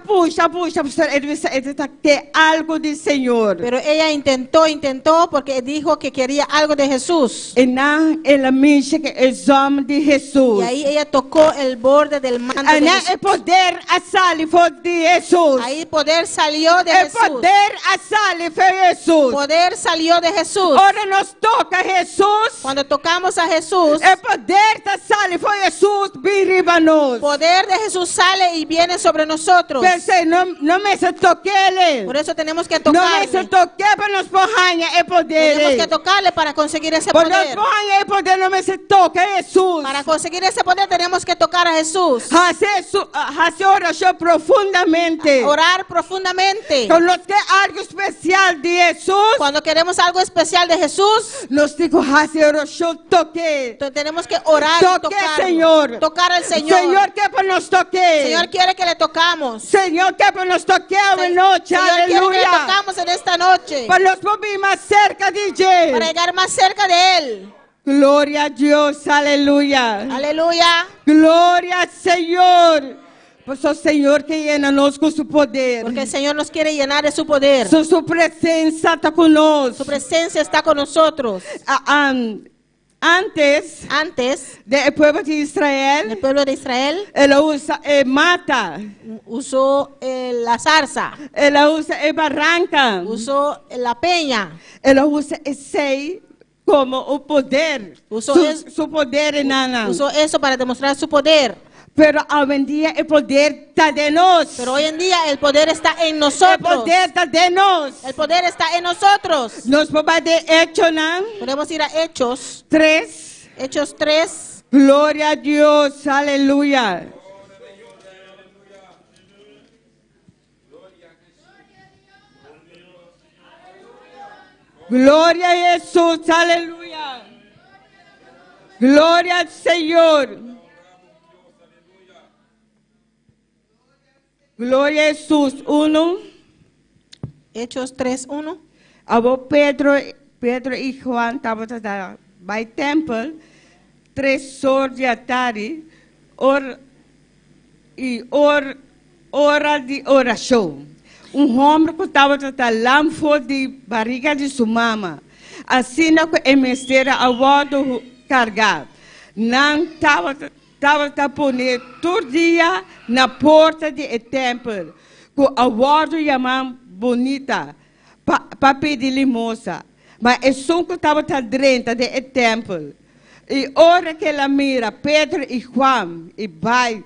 Speaker 7: Ele tem algo de Senhor.
Speaker 8: pero ella intentó porque dijo que quería algo de Jesús.
Speaker 7: E não ela mexe que é homem de Jesus.
Speaker 8: Y ahí ella tocó el borde del manto de
Speaker 7: Ana
Speaker 8: Jesús.
Speaker 7: é poder a sali foi de Jesus.
Speaker 8: Ahí poder salió de
Speaker 7: É
Speaker 8: Jesús.
Speaker 7: poder a sali foi Jesus.
Speaker 8: Poder salió de Jesús.
Speaker 7: Ora nos toca Jesus.
Speaker 8: Cuando tocamos a Jesús,
Speaker 7: É poder da sali foi Jesus biriba nos.
Speaker 8: poder de Jesús sale y viene sobre nosotros.
Speaker 7: Pensei, não me se toque ele.
Speaker 8: Por eso tenemos que
Speaker 7: Não me se
Speaker 8: tocarle.
Speaker 7: toque para nos porranha é poder.
Speaker 8: Tenemos que tocarle para conseguir ese
Speaker 7: Para nos
Speaker 8: poder.
Speaker 7: porranha é poder, não me se toque Jesus.
Speaker 8: Para conseguir ese poder tenemos que tocar a Jesús.
Speaker 7: Hace oração profundamente.
Speaker 8: Orar profundamente.
Speaker 7: Con los que algo especial de Jesús.
Speaker 8: Cuando queremos algo especial de Jesús,
Speaker 7: Nos digo, hace oración toque.
Speaker 8: tenemos que orar y
Speaker 7: Toque,
Speaker 8: tocar.
Speaker 7: Señor.
Speaker 8: Tocar al Señor.
Speaker 7: Señor, que para nos toque.
Speaker 8: Señor quiere que le tocamos.
Speaker 7: Señor, que para nos toque hoy noche.
Speaker 8: Señor quiere que le
Speaker 7: Aleluya.
Speaker 8: tocamos en esta noche.
Speaker 7: Para nos mover más cerca de
Speaker 8: Para
Speaker 7: Él.
Speaker 8: llegar más cerca de Él.
Speaker 7: Gloria a Dios. Aleluya.
Speaker 8: Aleluya.
Speaker 7: Gloria al Señor. Pues el Señor que llena-nos con su poder.
Speaker 8: Porque el Señor nos quiere llenar de su poder.
Speaker 7: Su presencia está con
Speaker 8: Su
Speaker 7: nosotros.
Speaker 8: presencia está con nosotros.
Speaker 7: Antes
Speaker 8: Antes,
Speaker 7: del pueblo de
Speaker 8: el
Speaker 7: Israel,
Speaker 8: pueblo de Israel
Speaker 7: ela usa mata,
Speaker 8: usó la zarza,
Speaker 7: ela usa barranca,
Speaker 8: usó la peña,
Speaker 7: ela usa esse como o poder,
Speaker 8: Usó
Speaker 7: su poder en Ana.
Speaker 8: usó eso para demostrar su poder.
Speaker 7: Pero hoy en día el poder está de nosotros.
Speaker 8: Pero hoy en día el poder está en
Speaker 7: El
Speaker 8: nosotros.
Speaker 7: poder está de nosotros.
Speaker 8: El poder está en nosotros.
Speaker 7: Nos vamos de Hechos, ¿no?
Speaker 8: Podemos ir a Hechos,
Speaker 7: 3.
Speaker 8: Hechos 3.
Speaker 7: Gloria a Dios, aleluya. Gloria a Jesús, aleluya. Gloria al Señor. Gloria a Jesús. 1.
Speaker 8: Hechos 3:1.
Speaker 7: Abo Pedro e Juan estavam no templo, 3 horas da tarde, hora de oração. Homem que estava lâmpada de barriga de sua mama, assim que o mestre a bordo carregado, não estava pondo todo dia na porta do templo, com a bordo chamada bonita, para pedir limosna. Mas é só que estava dentro do templo. E hora que ela mira Pedro e Juan, e vai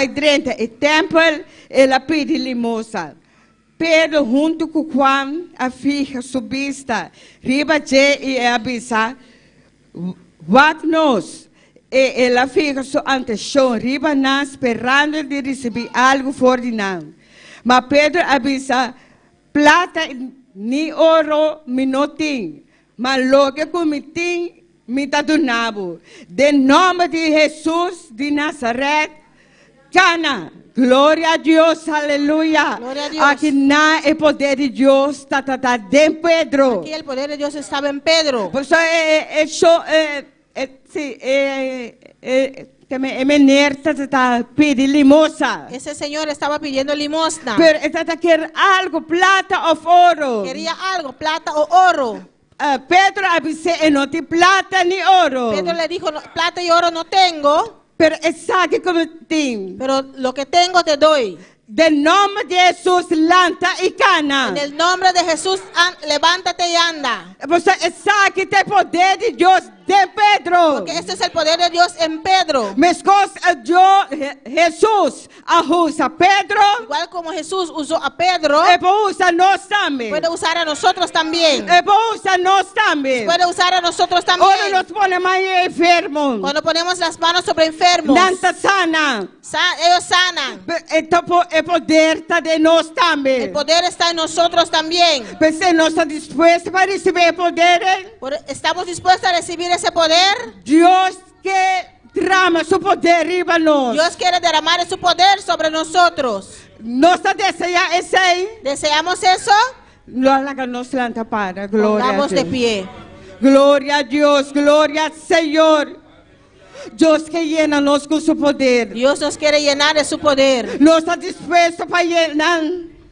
Speaker 7: dentro do templo, ela pede limosna. Pedro, junto com Juan, a filha subista, riba e avisa, nos. E ela fica ante o chão, riba nós, esperando de receber algo fora de nós. Mas Pedro avisa, plata ni ouro me não tem, mas logo que me tem, me está donado. De nome de Jesus de Nazaré, Cana. Glória a Deus, aleluia.
Speaker 8: Glória a Deus.
Speaker 7: Aqui na o poder de Deus está em Pedro.
Speaker 8: Aquí el poder de Dios estaba en Pedro.
Speaker 7: Por isso menino está pedindo limosna.
Speaker 8: Ese señor estaba pidiendo limosna.
Speaker 7: Pero está quer algo, plata ou ouro.
Speaker 8: Quería algo, plata o oro.
Speaker 7: Pedro disse, não tem plata nem ouro.
Speaker 8: Pedro le dijo, "No, plata y oro no tengo,
Speaker 7: Pero sabe como tem.
Speaker 8: pero lo que tengo te doy.
Speaker 7: De nome de Jesus, lanta e cana.
Speaker 8: En el nombre de Jesús, levántate y anda.
Speaker 7: Você sabe que tem poder de Deus de Pedro.
Speaker 8: Porque este es el poder de Dios en Pedro.
Speaker 7: Mas Jesus usa Pedro.
Speaker 8: Igual como Jesús usó a Pedro,
Speaker 7: Usa nós também.
Speaker 8: puede usar a nosotros también.
Speaker 7: Usa nós também.
Speaker 8: Puede usar a nosotros
Speaker 7: Ora
Speaker 8: también.
Speaker 7: nos ponemos aí enfermos.
Speaker 8: Cuando ponemos las manos sobre enfermos,
Speaker 7: Nanta sana.
Speaker 8: ellos sanan.
Speaker 7: Então o poder está de nós também.
Speaker 8: El poder está en nosotros también.
Speaker 7: Você não está disposto para receber poder?
Speaker 8: ¿Estamos dispuestos a recibir ese poder?
Speaker 7: Deus que derrama seu poder riba nós.
Speaker 8: Dios quiere derramar su poder sobre nosotros.
Speaker 7: Nossa deseja esse aí.
Speaker 8: ¿Deseamos eso?
Speaker 7: Logo nos lanta para. Glória a
Speaker 8: Pongamos de
Speaker 7: Deus.
Speaker 8: pie.
Speaker 7: Glória a Deus, glória ao Senhor. Deus que llena nós com seu poder.
Speaker 8: Dios nos quiere llenar de su poder.
Speaker 7: Não está disposto para llenar.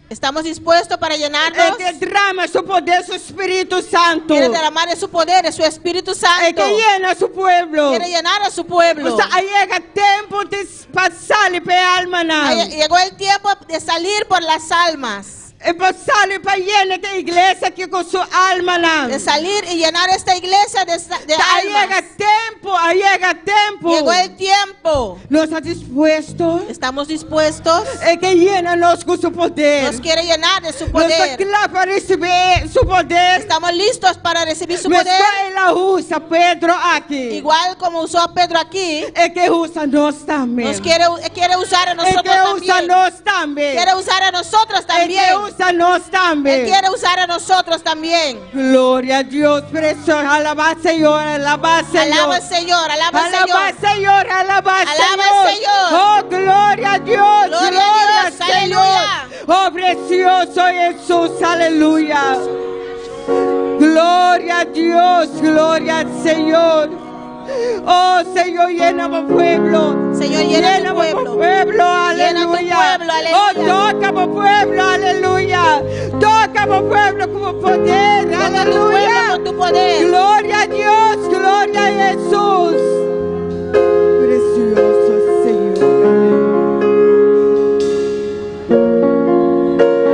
Speaker 8: ¿Estamos dispuestos para llenarnos?
Speaker 7: Que derrama seu poder, seu Espírito Santo.
Speaker 8: Quiere derramar de su poder, de su Espíritu Santo.
Speaker 7: Que llena seu pueblo.
Speaker 8: Quiere llenar a su pueblo.
Speaker 7: Aí chega tempo de passar pela alma.
Speaker 8: Llegó el tiempo de salir por las almas.
Speaker 7: Passar para llenar a igreja aqui com sua alma.
Speaker 8: De salir y llenar esta iglesia de
Speaker 7: Aí
Speaker 8: almas.
Speaker 7: chega tempo.
Speaker 8: Llegó el tiempo.
Speaker 7: Não está disposto.
Speaker 8: ¿Estamos dispuestos?
Speaker 7: Que llena nós com seu poder.
Speaker 8: Nos quiere llenar de su
Speaker 7: Nós estamos
Speaker 8: poder.
Speaker 7: claros para receber seu poder.
Speaker 8: Estamos listos para recibir su
Speaker 7: Mas
Speaker 8: poder.
Speaker 7: ela usa Pedro aqui.
Speaker 8: Igual como usó a Pedro aquí,
Speaker 7: Que usa nós também.
Speaker 8: nos quiere usar a nosotros
Speaker 7: Que usa
Speaker 8: también.
Speaker 7: nós também.
Speaker 8: Quiere usar a nosotros también.
Speaker 7: Que usa nós
Speaker 8: Él
Speaker 7: também.
Speaker 8: quiere usar a nosotros también.
Speaker 7: Glória a Deus, precioso. Alaba Senhor, alaba Senhor.
Speaker 8: Alaba al Señor, alaba al
Speaker 7: Alaba
Speaker 8: Señor.
Speaker 7: Senhor, alaba
Speaker 8: Alaba al Señor.
Speaker 7: Oh, glória a Deus,
Speaker 8: Glória a Deus,
Speaker 7: Senhor.
Speaker 8: aleluia.
Speaker 7: Oh, precioso Jesus, aleluia. Glória a Deus, glória ao Senhor. Oh, Señor, llena mi pueblo.
Speaker 8: Señor, llena tu pueblo.
Speaker 7: Aleluya.
Speaker 8: Llena tu pueblo, aleluya.
Speaker 7: Oh, toca mi pueblo, aleluya. Toca mi pueblo con tu poder,
Speaker 8: Toca tu
Speaker 7: aleluya.
Speaker 8: pueblo con tu poder.
Speaker 7: Gloria a Dios, gloria a Jesús. Precioso Señor.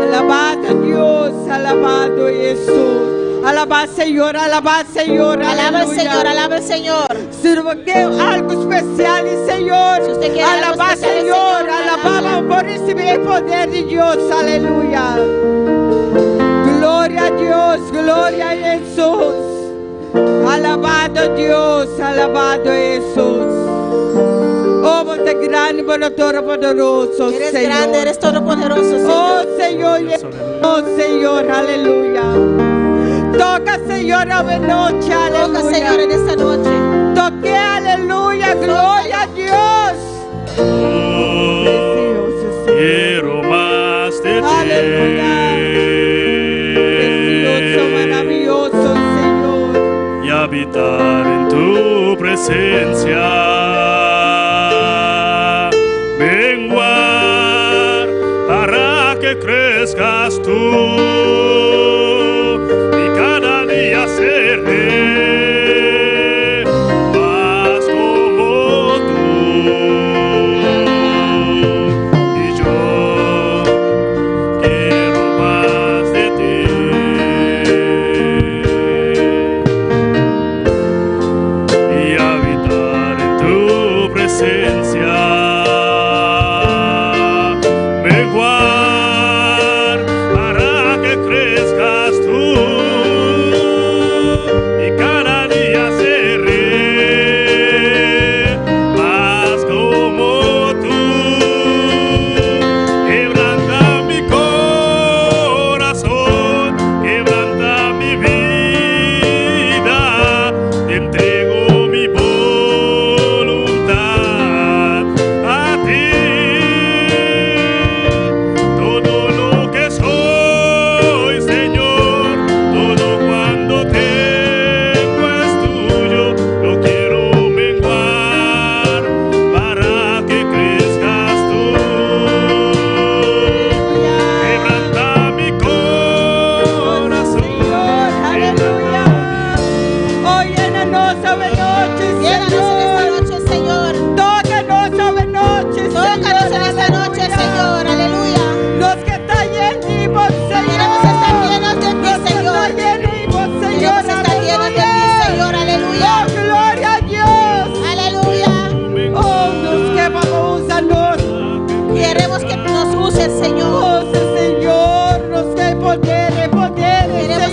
Speaker 7: Alabado Dios, alabado Jesús. Alaba Senhor, alaba Senhor,
Speaker 8: Alaba al
Speaker 7: aleluya.
Speaker 8: Señor, alaba al Señor.
Speaker 7: Se você quer algo especial, Senhor,
Speaker 8: Se usted quiere algo
Speaker 7: alaba
Speaker 8: especial,
Speaker 7: Senhor,
Speaker 8: Señor,
Speaker 7: alabamos por receber o poder de Deus, aleluia. Glória a Deus, glória a Jesus. Alabado Deus, alabado Jesus. Oh, você é grande, poderoso,
Speaker 8: Eres
Speaker 7: Senhor.
Speaker 8: grande, eres todopoderoso,
Speaker 7: Oh,
Speaker 8: Señor.
Speaker 7: Senhor, oh, Senhor, aleluya. Toca, Senhor, a noche,
Speaker 8: Toca, Señor,
Speaker 7: aleluya.
Speaker 8: en esta noche.
Speaker 7: Toque, aleluya, gloria a Dios. Precioso, Señor.
Speaker 2: Quiero más de ti.
Speaker 7: Aleluya. Precioso, maravilloso, Señor.
Speaker 2: Y habitar en tu presencia. Menguar para que crezcas tú. Y cada día seré más como tú. Y yo quiero más de ti. Y habitar en tu presencia. Menguar para que crezca
Speaker 8: Queremos que nos uses, Señor.
Speaker 7: Oh, Señor, nos dé poder,
Speaker 8: Queremos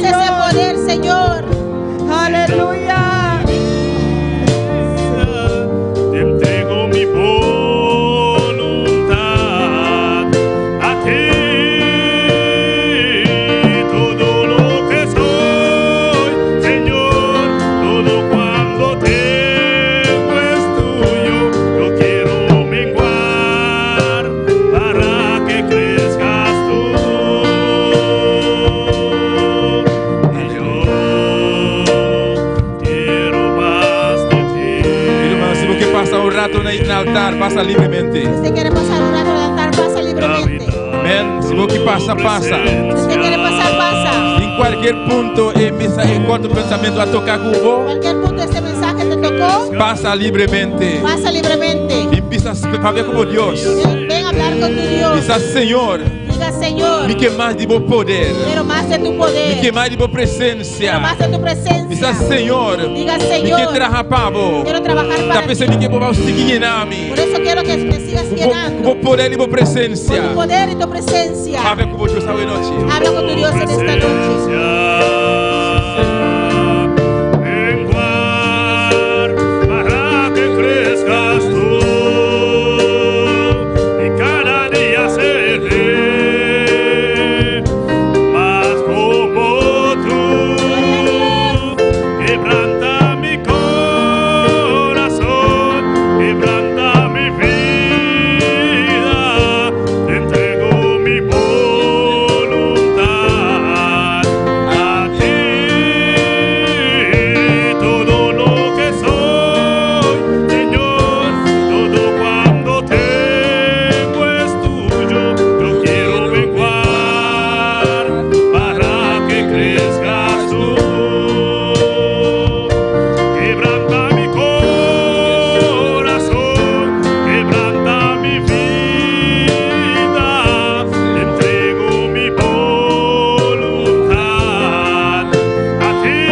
Speaker 7: Señor.
Speaker 8: ese poder, Señor.
Speaker 7: Aleluya.
Speaker 9: Te entrego mi voluntad a ti, todo lo que soy, Señor, todo cuando tengo es tuyo. Yo quiero menguar para que crezcas tú. Y yo quiero más de ti.
Speaker 1: Irmão, se você passar um rato no altar, passa livremente.
Speaker 8: Si usted quiere pasar un rato al altar, pasa libremente.
Speaker 1: Amém? Se você passa, passa.
Speaker 8: Si usted quiere pasar, pasa.
Speaker 1: Em qualquer ponto, enquanto o pensamento a tocar com você,
Speaker 8: Cualquier punto de este mensaje te tocó,
Speaker 1: passa livremente.
Speaker 8: pasa libremente.
Speaker 1: E empieza a falar com Deus.
Speaker 8: Ven a hablar con tu Dios.
Speaker 1: Diz, Senhor,
Speaker 8: Diga, Señor,
Speaker 1: me que mais de bom poder.
Speaker 8: quiero más de tu
Speaker 1: Me
Speaker 8: poder.
Speaker 1: que mais de boa
Speaker 8: Quiero
Speaker 1: presença.
Speaker 8: más de tu presencia.
Speaker 1: Diz, Senhor,
Speaker 8: Diga,
Speaker 1: me que
Speaker 8: Señor,
Speaker 1: trahapavo.
Speaker 8: quiero trabajar
Speaker 1: Tá
Speaker 8: para ti.
Speaker 1: pensando que vou seguir em nome.
Speaker 8: Por eso quiero que me sigas llenando.
Speaker 1: Com poder e boa
Speaker 8: Con
Speaker 1: presença.
Speaker 8: tu poder y tu presencia.
Speaker 1: Fala com Deus esta noite.
Speaker 8: Habla con tu Dios en esta noche.
Speaker 9: Menguar para que crezcas tú y cada día seré más como tú. Quebranta mi corazón, quebranta mi vida, te entrego mi voluntad a ti. Todo lo que soy, Señor, todo cuando tengo es tuyo. Yo quiero menguar para que crezcas tú. Quebranta mi corazón, quebranta mi vida, te entrego mi voluntad a ti.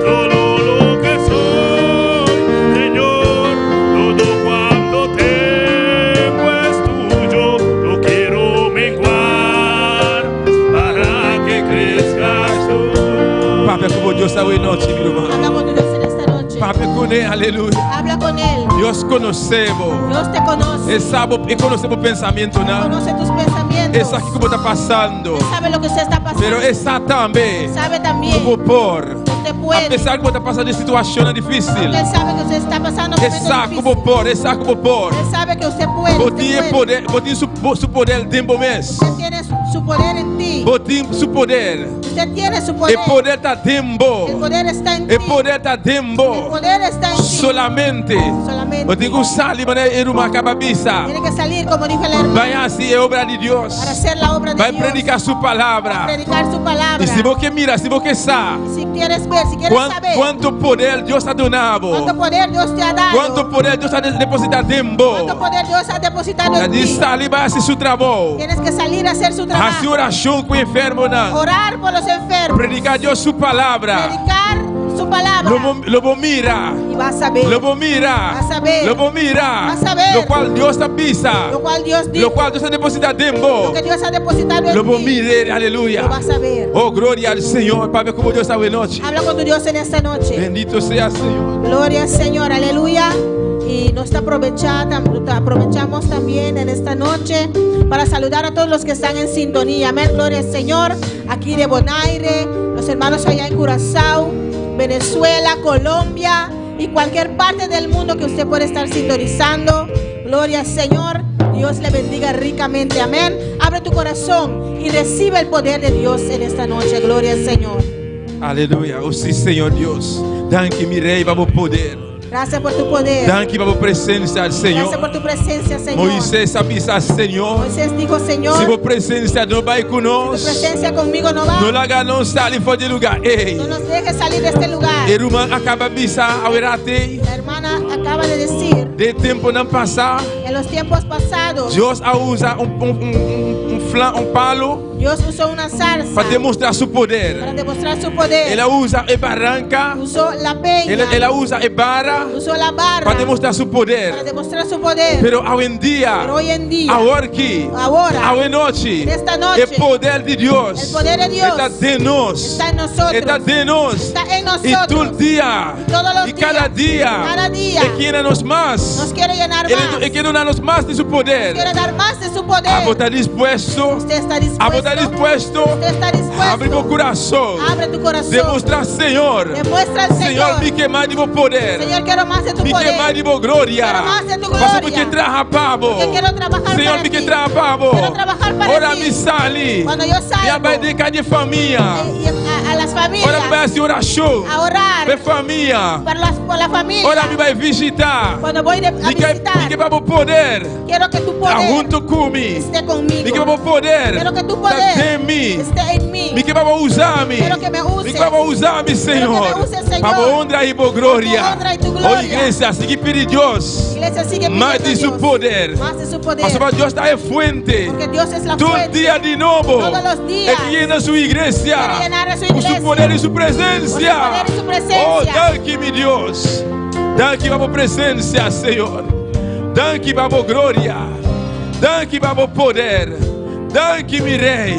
Speaker 9: Todo lo que soy, Señor, todo cuando tengo es tuyo. Yo quiero menguar para que crezcas tú.
Speaker 1: Fala com Deus esta noite, meu irmão.
Speaker 8: Habla con tu Dios en esta noche.
Speaker 1: Fala com Ele, aleluia.
Speaker 8: Habla con Él.
Speaker 1: Deus conhecemos.
Speaker 8: Dios te conoce.
Speaker 1: Ele sabe, Ele conhece o pensamento, não?
Speaker 8: Conoce tus pensamientos.
Speaker 1: Ele sabe o que você está passando.
Speaker 8: Él sabe lo que usted está pasando.
Speaker 1: Pero Ele sabe também
Speaker 8: Sabe también
Speaker 1: como pôr.
Speaker 8: usted puede.
Speaker 1: Apesar que você está passando em situação difícil.
Speaker 8: Él sabe que usted está pasando
Speaker 1: Ele
Speaker 8: momentos
Speaker 1: sabe como
Speaker 8: difíciles.
Speaker 1: pôr, Ele sabe como pôr.
Speaker 8: Él sabe que usted puede.
Speaker 1: Botinha
Speaker 8: Usted puede.
Speaker 1: poder, botinha su poder dentro mesmo.
Speaker 8: Usted tiene su poder en ti.
Speaker 1: Botinha su poder.
Speaker 8: Usted tiene su
Speaker 1: O
Speaker 8: poder.
Speaker 1: poder está
Speaker 8: El
Speaker 1: dentro.
Speaker 8: poder está en ti.
Speaker 1: O poder está
Speaker 8: El
Speaker 1: dentro.
Speaker 8: poder está en ti.
Speaker 1: Solamente.
Speaker 8: Solamente.
Speaker 1: Eu digo sali, mas é uma cabeça.
Speaker 8: Tiene que salir, como dijo el hermano,
Speaker 1: Vai assim, é obra de Deus.
Speaker 8: para hacer la obra de
Speaker 1: Vai
Speaker 8: Dios.
Speaker 1: predicar sua palavra.
Speaker 8: Predicar su palabra.
Speaker 1: E se você mira, se você sabe
Speaker 8: Si quieres ver, si quieres saber
Speaker 1: quanto poder Deus está dando,
Speaker 8: cuánto poder Dios te ha dado,
Speaker 1: quanto poder Deus está depositando
Speaker 8: cuánto
Speaker 1: dentro,
Speaker 8: poder Dios ha depositado
Speaker 1: já
Speaker 8: en ti,
Speaker 1: diz ali, vai fazer seu trabalho.
Speaker 8: tienes que salir a hacer su
Speaker 1: A
Speaker 8: trabajo.
Speaker 1: sua oração com o enfermo, não.
Speaker 8: Orar por los enfermos.
Speaker 1: Predicar Deus sua palavra.
Speaker 8: Predicar su palabra.
Speaker 1: Lobo mira.
Speaker 8: Y vas a ver.
Speaker 1: Lobo mira.
Speaker 8: Vas a ver.
Speaker 1: Lobo mira.
Speaker 8: Vas a ver.
Speaker 1: Lo qual Deus pisa.
Speaker 8: Lo cual Dios dijo.
Speaker 1: Lo qual Deus está depositando
Speaker 8: Lo
Speaker 1: dentro.
Speaker 8: que Dios ha depositado en
Speaker 1: Lobo
Speaker 8: ti.
Speaker 1: mire, aleluia.
Speaker 8: Lo vas a ver.
Speaker 1: Oh, glória ao Senhor. Para ver como Deus está hoje noite.
Speaker 8: Habla con tu Dios en esta noche.
Speaker 1: Bendito sea Senhor.
Speaker 8: Gloria al Señor, aleluya. Y aprovechamos también en esta noche para saludar a todos los que están en sintonía. Amén, gloria al Señor. Aquí de Bonaire, los hermanos allá en Curazao, Venezuela, Colombia y cualquier parte del mundo que usted pueda estar sintonizando. Gloria al Señor. Dios le bendiga ricamente. Amén. Abre tu corazón y recibe el poder de Dios en esta noche. Gloria al Señor.
Speaker 1: Aleluia. Oh, sim, Senhor Deus. Danke-me, Rei, para o poder.
Speaker 8: Gracias por tu poder.
Speaker 1: Danke para a presença, Senhor.
Speaker 8: Gracias por tu presencia, Señor.
Speaker 1: Moisés sabia, Senhor.
Speaker 8: Moisés dijo, Señor,
Speaker 1: Se a presença não vai
Speaker 8: tu
Speaker 1: conosco,
Speaker 8: presencia conmigo no va.
Speaker 1: não larga não sai fora de lugar. Ei,
Speaker 8: No nos dejes salir de este lugar.
Speaker 1: irmã acaba de pensar, ao errate,
Speaker 8: La hermana acaba de decir,
Speaker 1: de tempo não passar,
Speaker 8: en los tiempos pasados,
Speaker 1: Deus usa um palo,
Speaker 8: Dios usó una zarza
Speaker 1: para demostrar su
Speaker 8: para
Speaker 1: poder.
Speaker 8: demostrar su poder.
Speaker 1: Él usa el barranca,
Speaker 8: Usó la peña,
Speaker 1: él usa el barra
Speaker 8: usó la barra
Speaker 1: para demostrar su
Speaker 8: para
Speaker 1: poder.
Speaker 8: demostrar su poder.
Speaker 1: Pero hoy en
Speaker 8: Pero
Speaker 1: día,
Speaker 8: hoy en día,
Speaker 1: ahora aquí,
Speaker 8: ahora,
Speaker 1: ahora noche,
Speaker 8: en esta noche,
Speaker 1: el poder de
Speaker 8: el
Speaker 1: Dios
Speaker 8: poder de Dios
Speaker 1: está de nos,
Speaker 8: está en nosotros,
Speaker 1: está de nos.
Speaker 8: está en
Speaker 1: Y
Speaker 8: nosotros.
Speaker 1: todo el día,
Speaker 8: Todos los
Speaker 1: y cada
Speaker 8: días,
Speaker 1: día, Él quiere darnos más.
Speaker 8: nos quiere llenar más.
Speaker 1: Él quiere darnos más de su poder.
Speaker 8: Quiere dar más de su poder.
Speaker 1: A estar dispuesto,
Speaker 8: Usted está
Speaker 1: a
Speaker 8: dispuesto.
Speaker 1: estar dispuesto,
Speaker 8: Usted está dispuesto.
Speaker 1: abre tu corazón,
Speaker 8: Abre tu corazón.
Speaker 1: demostrar, Señor,
Speaker 8: Demuestra al
Speaker 1: Señor, vi que más de tu poder,
Speaker 8: Señor, quiero más de tu
Speaker 1: vi que
Speaker 8: poder.
Speaker 1: más de tu gloria,
Speaker 8: Quiero más de tu
Speaker 1: mas
Speaker 8: gloria.
Speaker 1: porque trabaja pavo,
Speaker 8: Porque quiero trabajar
Speaker 1: Señor,
Speaker 8: para
Speaker 1: vi que
Speaker 8: ti.
Speaker 1: trabaja pavo,
Speaker 8: Quiero trabajar para
Speaker 1: ora
Speaker 8: ti.
Speaker 1: me sali,
Speaker 8: Cuando yo salgo,
Speaker 1: e vai de cada família,
Speaker 8: y a las familias,
Speaker 1: ora vai assim oração,
Speaker 8: a orar
Speaker 1: de família,
Speaker 8: por la familia.
Speaker 1: ora me vai visitar,
Speaker 8: Cuando voy a
Speaker 1: vi que
Speaker 8: visitar,
Speaker 1: vamos poder,
Speaker 8: quiero que tu poder
Speaker 1: junto comigo,
Speaker 8: esté conmigo.
Speaker 1: vi que vamos poder,
Speaker 8: Quiero que tu
Speaker 1: tá
Speaker 8: poder
Speaker 1: em mim.
Speaker 8: esté en mí.
Speaker 1: Mi que vamos usar-me.
Speaker 8: Quiero que me uses.
Speaker 1: Mi que vamos usar-me, Senhor.
Speaker 8: Quiero que me uses, Señor.
Speaker 1: Para honra e por glória.
Speaker 8: Por tu honra y tu gloria.
Speaker 1: Oh, igreja, sigue pedir Deus.
Speaker 8: Iglesia, sigue
Speaker 1: Mais
Speaker 8: pidiendo
Speaker 1: de
Speaker 8: a
Speaker 1: su
Speaker 8: Dios
Speaker 1: poder.
Speaker 8: más de su poder.
Speaker 1: Mas para Deus está é fuente.
Speaker 8: Porque Dios es la
Speaker 1: Todo
Speaker 8: fuente.
Speaker 1: dia de novo.
Speaker 8: Todos los días.
Speaker 1: É que llena sua igreja.
Speaker 8: Quiere llenar a su
Speaker 1: Com su
Speaker 8: iglesia.
Speaker 1: poder e sua presença.
Speaker 8: Con su poder y su presencia.
Speaker 1: Oh, danke-me, Deus. Danke para a presença, Senhor. Danke para a glória. Danke para o poder. Danke-me, Rei.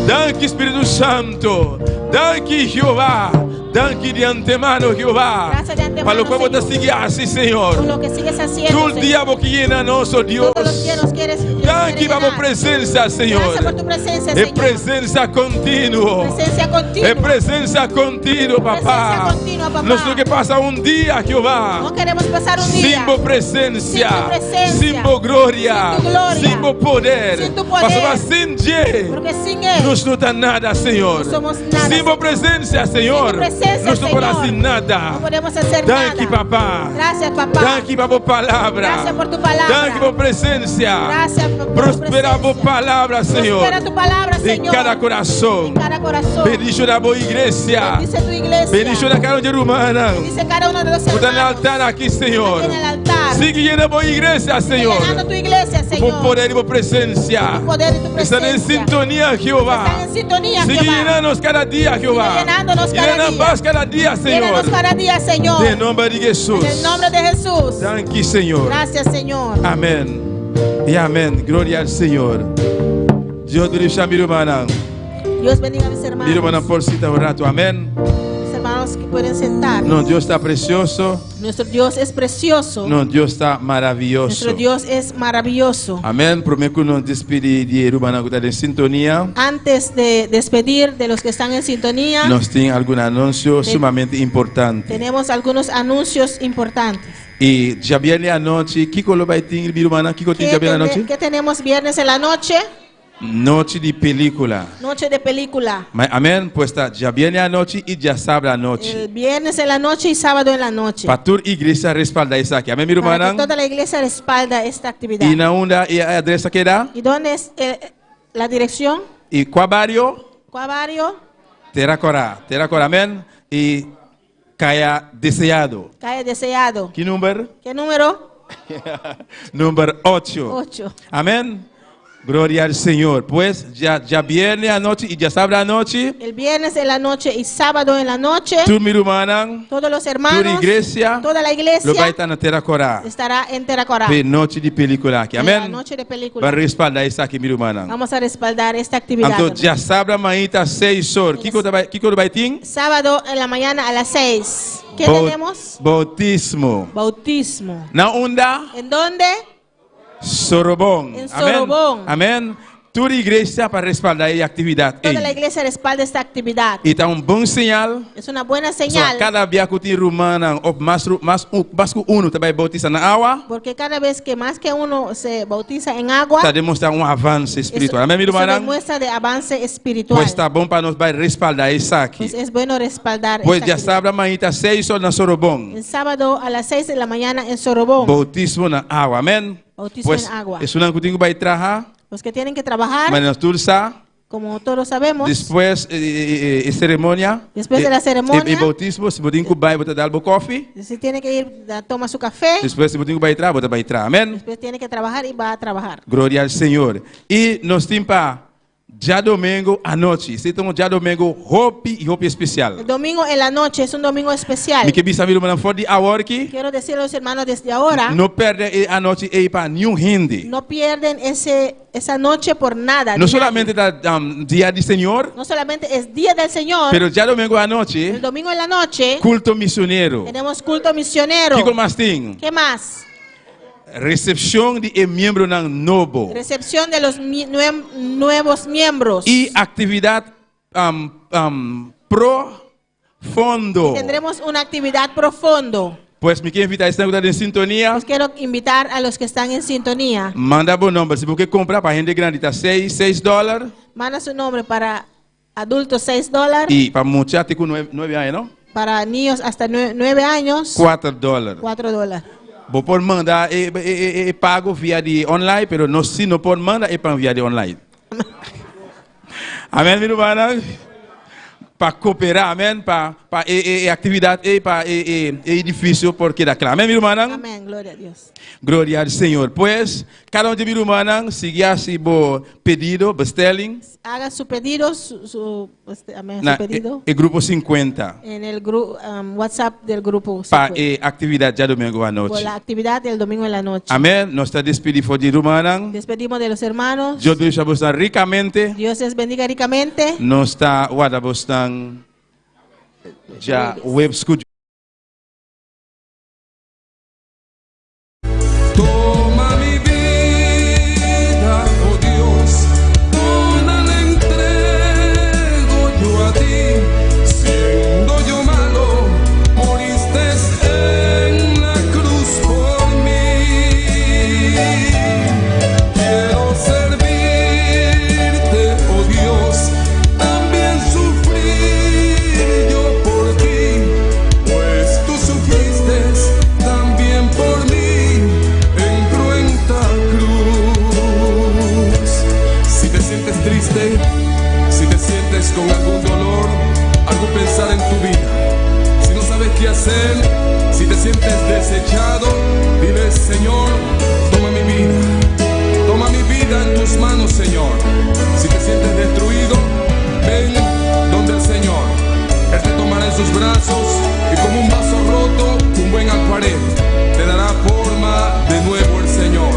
Speaker 1: Danke, Espírito Santo. Danke, Jeová. Danke de antemano, Jeová.
Speaker 8: Gracias de antemano,
Speaker 1: Para lo cual vos
Speaker 8: Señor.
Speaker 1: te sigues así, Senhor.
Speaker 8: Por lo que sigues haciendo,
Speaker 1: Todo el
Speaker 8: Señor.
Speaker 1: día vos que llena nosso Deus.
Speaker 8: Todos los días nos quieres, Dios
Speaker 1: Danke
Speaker 8: quiere
Speaker 1: para a
Speaker 8: llenar.
Speaker 1: presença, Senhor.
Speaker 8: Gracias por tu presencia,
Speaker 1: É
Speaker 8: Señor.
Speaker 1: presença contínua.
Speaker 8: Presencia continua.
Speaker 1: É presença contínua, papá.
Speaker 8: Presencia continua, papá.
Speaker 1: Nós temos que passar dia, Jeová.
Speaker 8: No queremos pasar un día
Speaker 1: Sin presencia,
Speaker 8: Sin tu presencia.
Speaker 1: sin gloria,
Speaker 8: Sin tu gloria.
Speaker 1: sin poder,
Speaker 8: Sin tu poder.
Speaker 1: mas sem Deus,
Speaker 8: porque sin Él
Speaker 1: nós não está nada, Senhor.
Speaker 8: No somos nada,
Speaker 1: Sin
Speaker 8: Señor.
Speaker 1: presencia, Senhor,
Speaker 8: Sin tu presencia,
Speaker 1: nós não podemos
Speaker 8: Señor.
Speaker 1: fazer nada.
Speaker 8: no podemos hacer
Speaker 1: Danke,
Speaker 8: nada.
Speaker 1: papá.
Speaker 8: Gracias, papá.
Speaker 1: Danke para a palavra.
Speaker 8: Gracias por tu palabra.
Speaker 1: Danke por presencia.
Speaker 8: Gracias por tu
Speaker 1: Prospera a
Speaker 8: presencia.
Speaker 1: palavra, Senhor.
Speaker 8: Prospera tu palabra,
Speaker 1: Em
Speaker 8: Señor.
Speaker 1: cada coração.
Speaker 8: En cada corazón.
Speaker 1: Bendice a boa igreja.
Speaker 8: Bendice tu iglesia.
Speaker 1: Bendice a cada um de rumana.
Speaker 8: Bendice cada uno de los
Speaker 1: Está no
Speaker 8: hermanos.
Speaker 1: altar aqui, Senhor.
Speaker 8: Aquí en el altar.
Speaker 1: Sigue llenando a boa igreja, Senhor.
Speaker 8: Llenando tu iglesia,
Speaker 1: Por
Speaker 8: Señor.
Speaker 1: poder e por presença.
Speaker 8: Tu poder y tu
Speaker 1: Estão em
Speaker 8: presencia.
Speaker 1: sintonia, Jeová.
Speaker 8: Están en sintonía,
Speaker 1: Sigue
Speaker 8: Jehová.
Speaker 1: llenando-nos cada dia, Jeová.
Speaker 8: Sigue llenándonos cada
Speaker 1: Llena
Speaker 8: día.
Speaker 1: más cada dia, Senhor.
Speaker 8: Llénanos cada día, Señor.
Speaker 1: Em nome de Jesus.
Speaker 8: En el nombre de Jesús.
Speaker 1: Danke, Senhor.
Speaker 8: Gracias, Señor.
Speaker 1: Amém. E amém. Glória ao Senhor. Deus te deixa, meu irmão.
Speaker 8: Dios bendiga a mis
Speaker 1: Meu
Speaker 8: hermanos.
Speaker 1: irmão, por cita um rato. Amém.
Speaker 8: Mis hermanos que pueden sentar.
Speaker 1: Não, Deus está precioso.
Speaker 8: Nuestro Dios es precioso.
Speaker 1: Não, Deus está maravilhoso.
Speaker 8: Nuestro Dios es maravilloso.
Speaker 1: Amém. Prometo que nos despedir de irmão que está em sintonia.
Speaker 8: Antes de despedir de los que están en sintonía,
Speaker 1: Nós temos algum anúncio sumamente importante.
Speaker 8: tenemos algunos anuncios importantes.
Speaker 1: E já viernes à noite, Kiko lo vai ter, meu irmão, Kiko tem já viernes à noite?
Speaker 8: ¿Qué tenemos viernes en la noche?
Speaker 1: Noite de película.
Speaker 8: Noche de película.
Speaker 1: Amém? Pois está, já viernes à noite e já sábado à noite.
Speaker 8: El viernes en la noche y sábado en la noche.
Speaker 1: Para toda a igreja respaldar isso aqui. Amém, meu
Speaker 8: Para que
Speaker 1: irmão?
Speaker 8: toda la iglesia respalda esta actividad.
Speaker 1: E na onda e a adressa que dá?
Speaker 8: ¿Y dónde es la dirección?
Speaker 1: E qual barrio?
Speaker 8: ¿Cuál barrio?
Speaker 1: Teracora, amém? E caia deseado.
Speaker 8: Calle Deseado.
Speaker 1: Que número?
Speaker 8: ¿Qué número?
Speaker 1: Número 8.
Speaker 8: 8.
Speaker 1: Amém? Glória ao Senhor. Pois já viernes à noite e já sábado à noite.
Speaker 8: El viernes en la noche y sábado en la noche,
Speaker 1: Tu meu irmão,
Speaker 8: todos los
Speaker 1: toda a
Speaker 8: hermanos,
Speaker 1: igreja,
Speaker 8: toda la
Speaker 1: lo vai
Speaker 8: iglesia
Speaker 1: estar na Teracora.
Speaker 8: estará en Teracorá.
Speaker 1: De noite de película aqui.
Speaker 8: En la
Speaker 1: Amém?
Speaker 8: noche de
Speaker 1: Para
Speaker 8: película.
Speaker 1: respaldar isso aqui, meu irmão.
Speaker 8: Vamos a respaldar esta actividad.
Speaker 1: Então,
Speaker 8: también.
Speaker 1: já sábado amanhã está 6 horas. Kiko vai ter?
Speaker 8: Sábado en la mañana a las 6. ¿Qué tenemos?
Speaker 1: Bautismo.
Speaker 8: Bautismo.
Speaker 1: Na onda?
Speaker 8: ¿En dónde?
Speaker 1: Sorobón.
Speaker 8: En Sorobón.
Speaker 1: Amém. Toda a igreja para respaldar a atividade.
Speaker 8: Toda la iglesia respalda esta actividad.
Speaker 1: E está bom sinal.
Speaker 8: Es una buena
Speaker 1: So,
Speaker 8: señal.
Speaker 1: cada dia que tem romana, mais que uno também bautiza na água,
Speaker 8: Porque cada vez que más que uno se bautiza en agua,
Speaker 1: está demonstrando avanço espiritual. Amém, meu
Speaker 8: eso
Speaker 1: irmão?
Speaker 8: demuestra de avance espiritual.
Speaker 1: Pois está bom para nós vai respaldar isso aqui.
Speaker 8: Pues es bueno respaldar
Speaker 1: Pois
Speaker 8: esta
Speaker 1: já
Speaker 8: actividad.
Speaker 1: sábado amanhã está 6 horas na Sorobón.
Speaker 8: El sábado a las 6 de la mañana en Sorobón.
Speaker 1: Bautismo na água. Amém?
Speaker 8: Bautismo
Speaker 1: Pois
Speaker 8: en agua.
Speaker 1: isso não que vai trabalhar,
Speaker 8: Los que tienen que trabajar,
Speaker 1: mas nós todos
Speaker 8: como todos sabemos,
Speaker 1: depois cerimônia.
Speaker 8: Después de la ceremonia.
Speaker 1: E bautismo, se botar vai botar dar coffee.
Speaker 8: si tiene que ir a tomar su café,
Speaker 1: Depois se botar vai entrar, botar vai entrar. Amém?
Speaker 8: después tiene que trabajar y va a trabajar.
Speaker 1: Glória ao Senhor. E nós temos para já domingo à noite. Então, já domingo, hope e hope especial.
Speaker 8: El domingo en la noche es un domingo especial.
Speaker 1: Me que bisa viru manan fodi agora que
Speaker 8: Quiero decirle a los hermanos desde ahora,
Speaker 1: não perde a noite e para nenhum hindi.
Speaker 8: no pierden esa noche por nada.
Speaker 1: Não
Speaker 8: ni
Speaker 1: solamente
Speaker 8: nadie.
Speaker 1: da dia do Senhor,
Speaker 8: No solamente es día del Señor,
Speaker 1: pero já domingo à
Speaker 8: el
Speaker 1: noite,
Speaker 8: domingo en la noche
Speaker 1: culto missioneiro.
Speaker 8: tenemos culto misionero.
Speaker 1: Que mais tem?
Speaker 8: ¿Qué más?
Speaker 1: Recepção de membro nan novo.
Speaker 8: Recepción de los nuevos miembros.
Speaker 1: E atividade profundo.
Speaker 8: Tendremos una actividad profundo.
Speaker 1: Pues me quiero invitar a estar en sintonía.
Speaker 8: Pues quiero invitar a los que están en sintonía.
Speaker 1: Manda bom número. Se você comprar para gente grande está $6.
Speaker 8: Manda su nombre para adultos $6.
Speaker 1: E para muchachos com 9 anos, não?
Speaker 8: Para niños hasta 9 años,
Speaker 1: $4.
Speaker 8: $4.
Speaker 1: Vou pode mandar e pago via de online, pero não se não pode mandar e para via de online. Amém, meu irmão? Para cooperar, amém, para atividade para edifício porque dá claro. Amém, meu irmão?
Speaker 8: Amén, gloria a Dios.
Speaker 1: Glória ao Senhor. Pues, cada de meu irmão, siga se bo pedido, bestelling,
Speaker 8: Haga su pedido, su pedido
Speaker 1: e grupo 50
Speaker 8: en el WhatsApp del grupo
Speaker 1: para
Speaker 8: 50,
Speaker 1: atividade já domingo à
Speaker 8: por
Speaker 1: noite.
Speaker 8: la actividad del domingo en la noche.
Speaker 1: Amém. Nós está despedindo de irmão.
Speaker 8: Despedimos de los hermanos.
Speaker 1: Deus bendiga ricamente.
Speaker 8: Dios les bendiga ricamente.
Speaker 1: Nós está guardando já web school. Toma mi vida, oh Dios, toda la entrego yo a ti, siendo yo malo, moriste en la cruz por mí. Quiero servirte, oh Dios, también sufrir yo por ti, pues tú sufriste también por mí. Si te sientes triste, si te sientes con algún dolor, algo pensar en tu vida, si no sabes qué hacer, si te sientes desechado, dile: Señor, toma mi vida en tus manos, Señor. Si te sientes destruido, ven donde el Señor. Él te tomará en sus brazos y como un vaso roto, un buen acuarel, te dará forma de nuevo el Señor.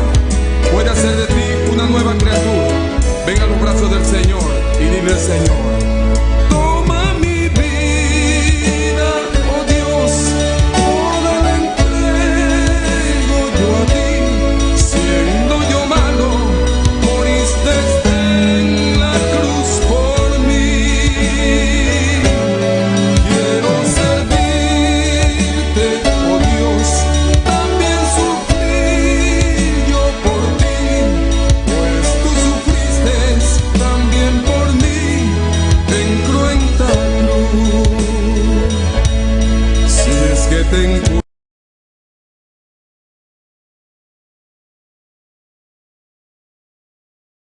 Speaker 1: Puede hacer de ti una nueva criatura. Ven a los brazos del Señor y dile: Señor,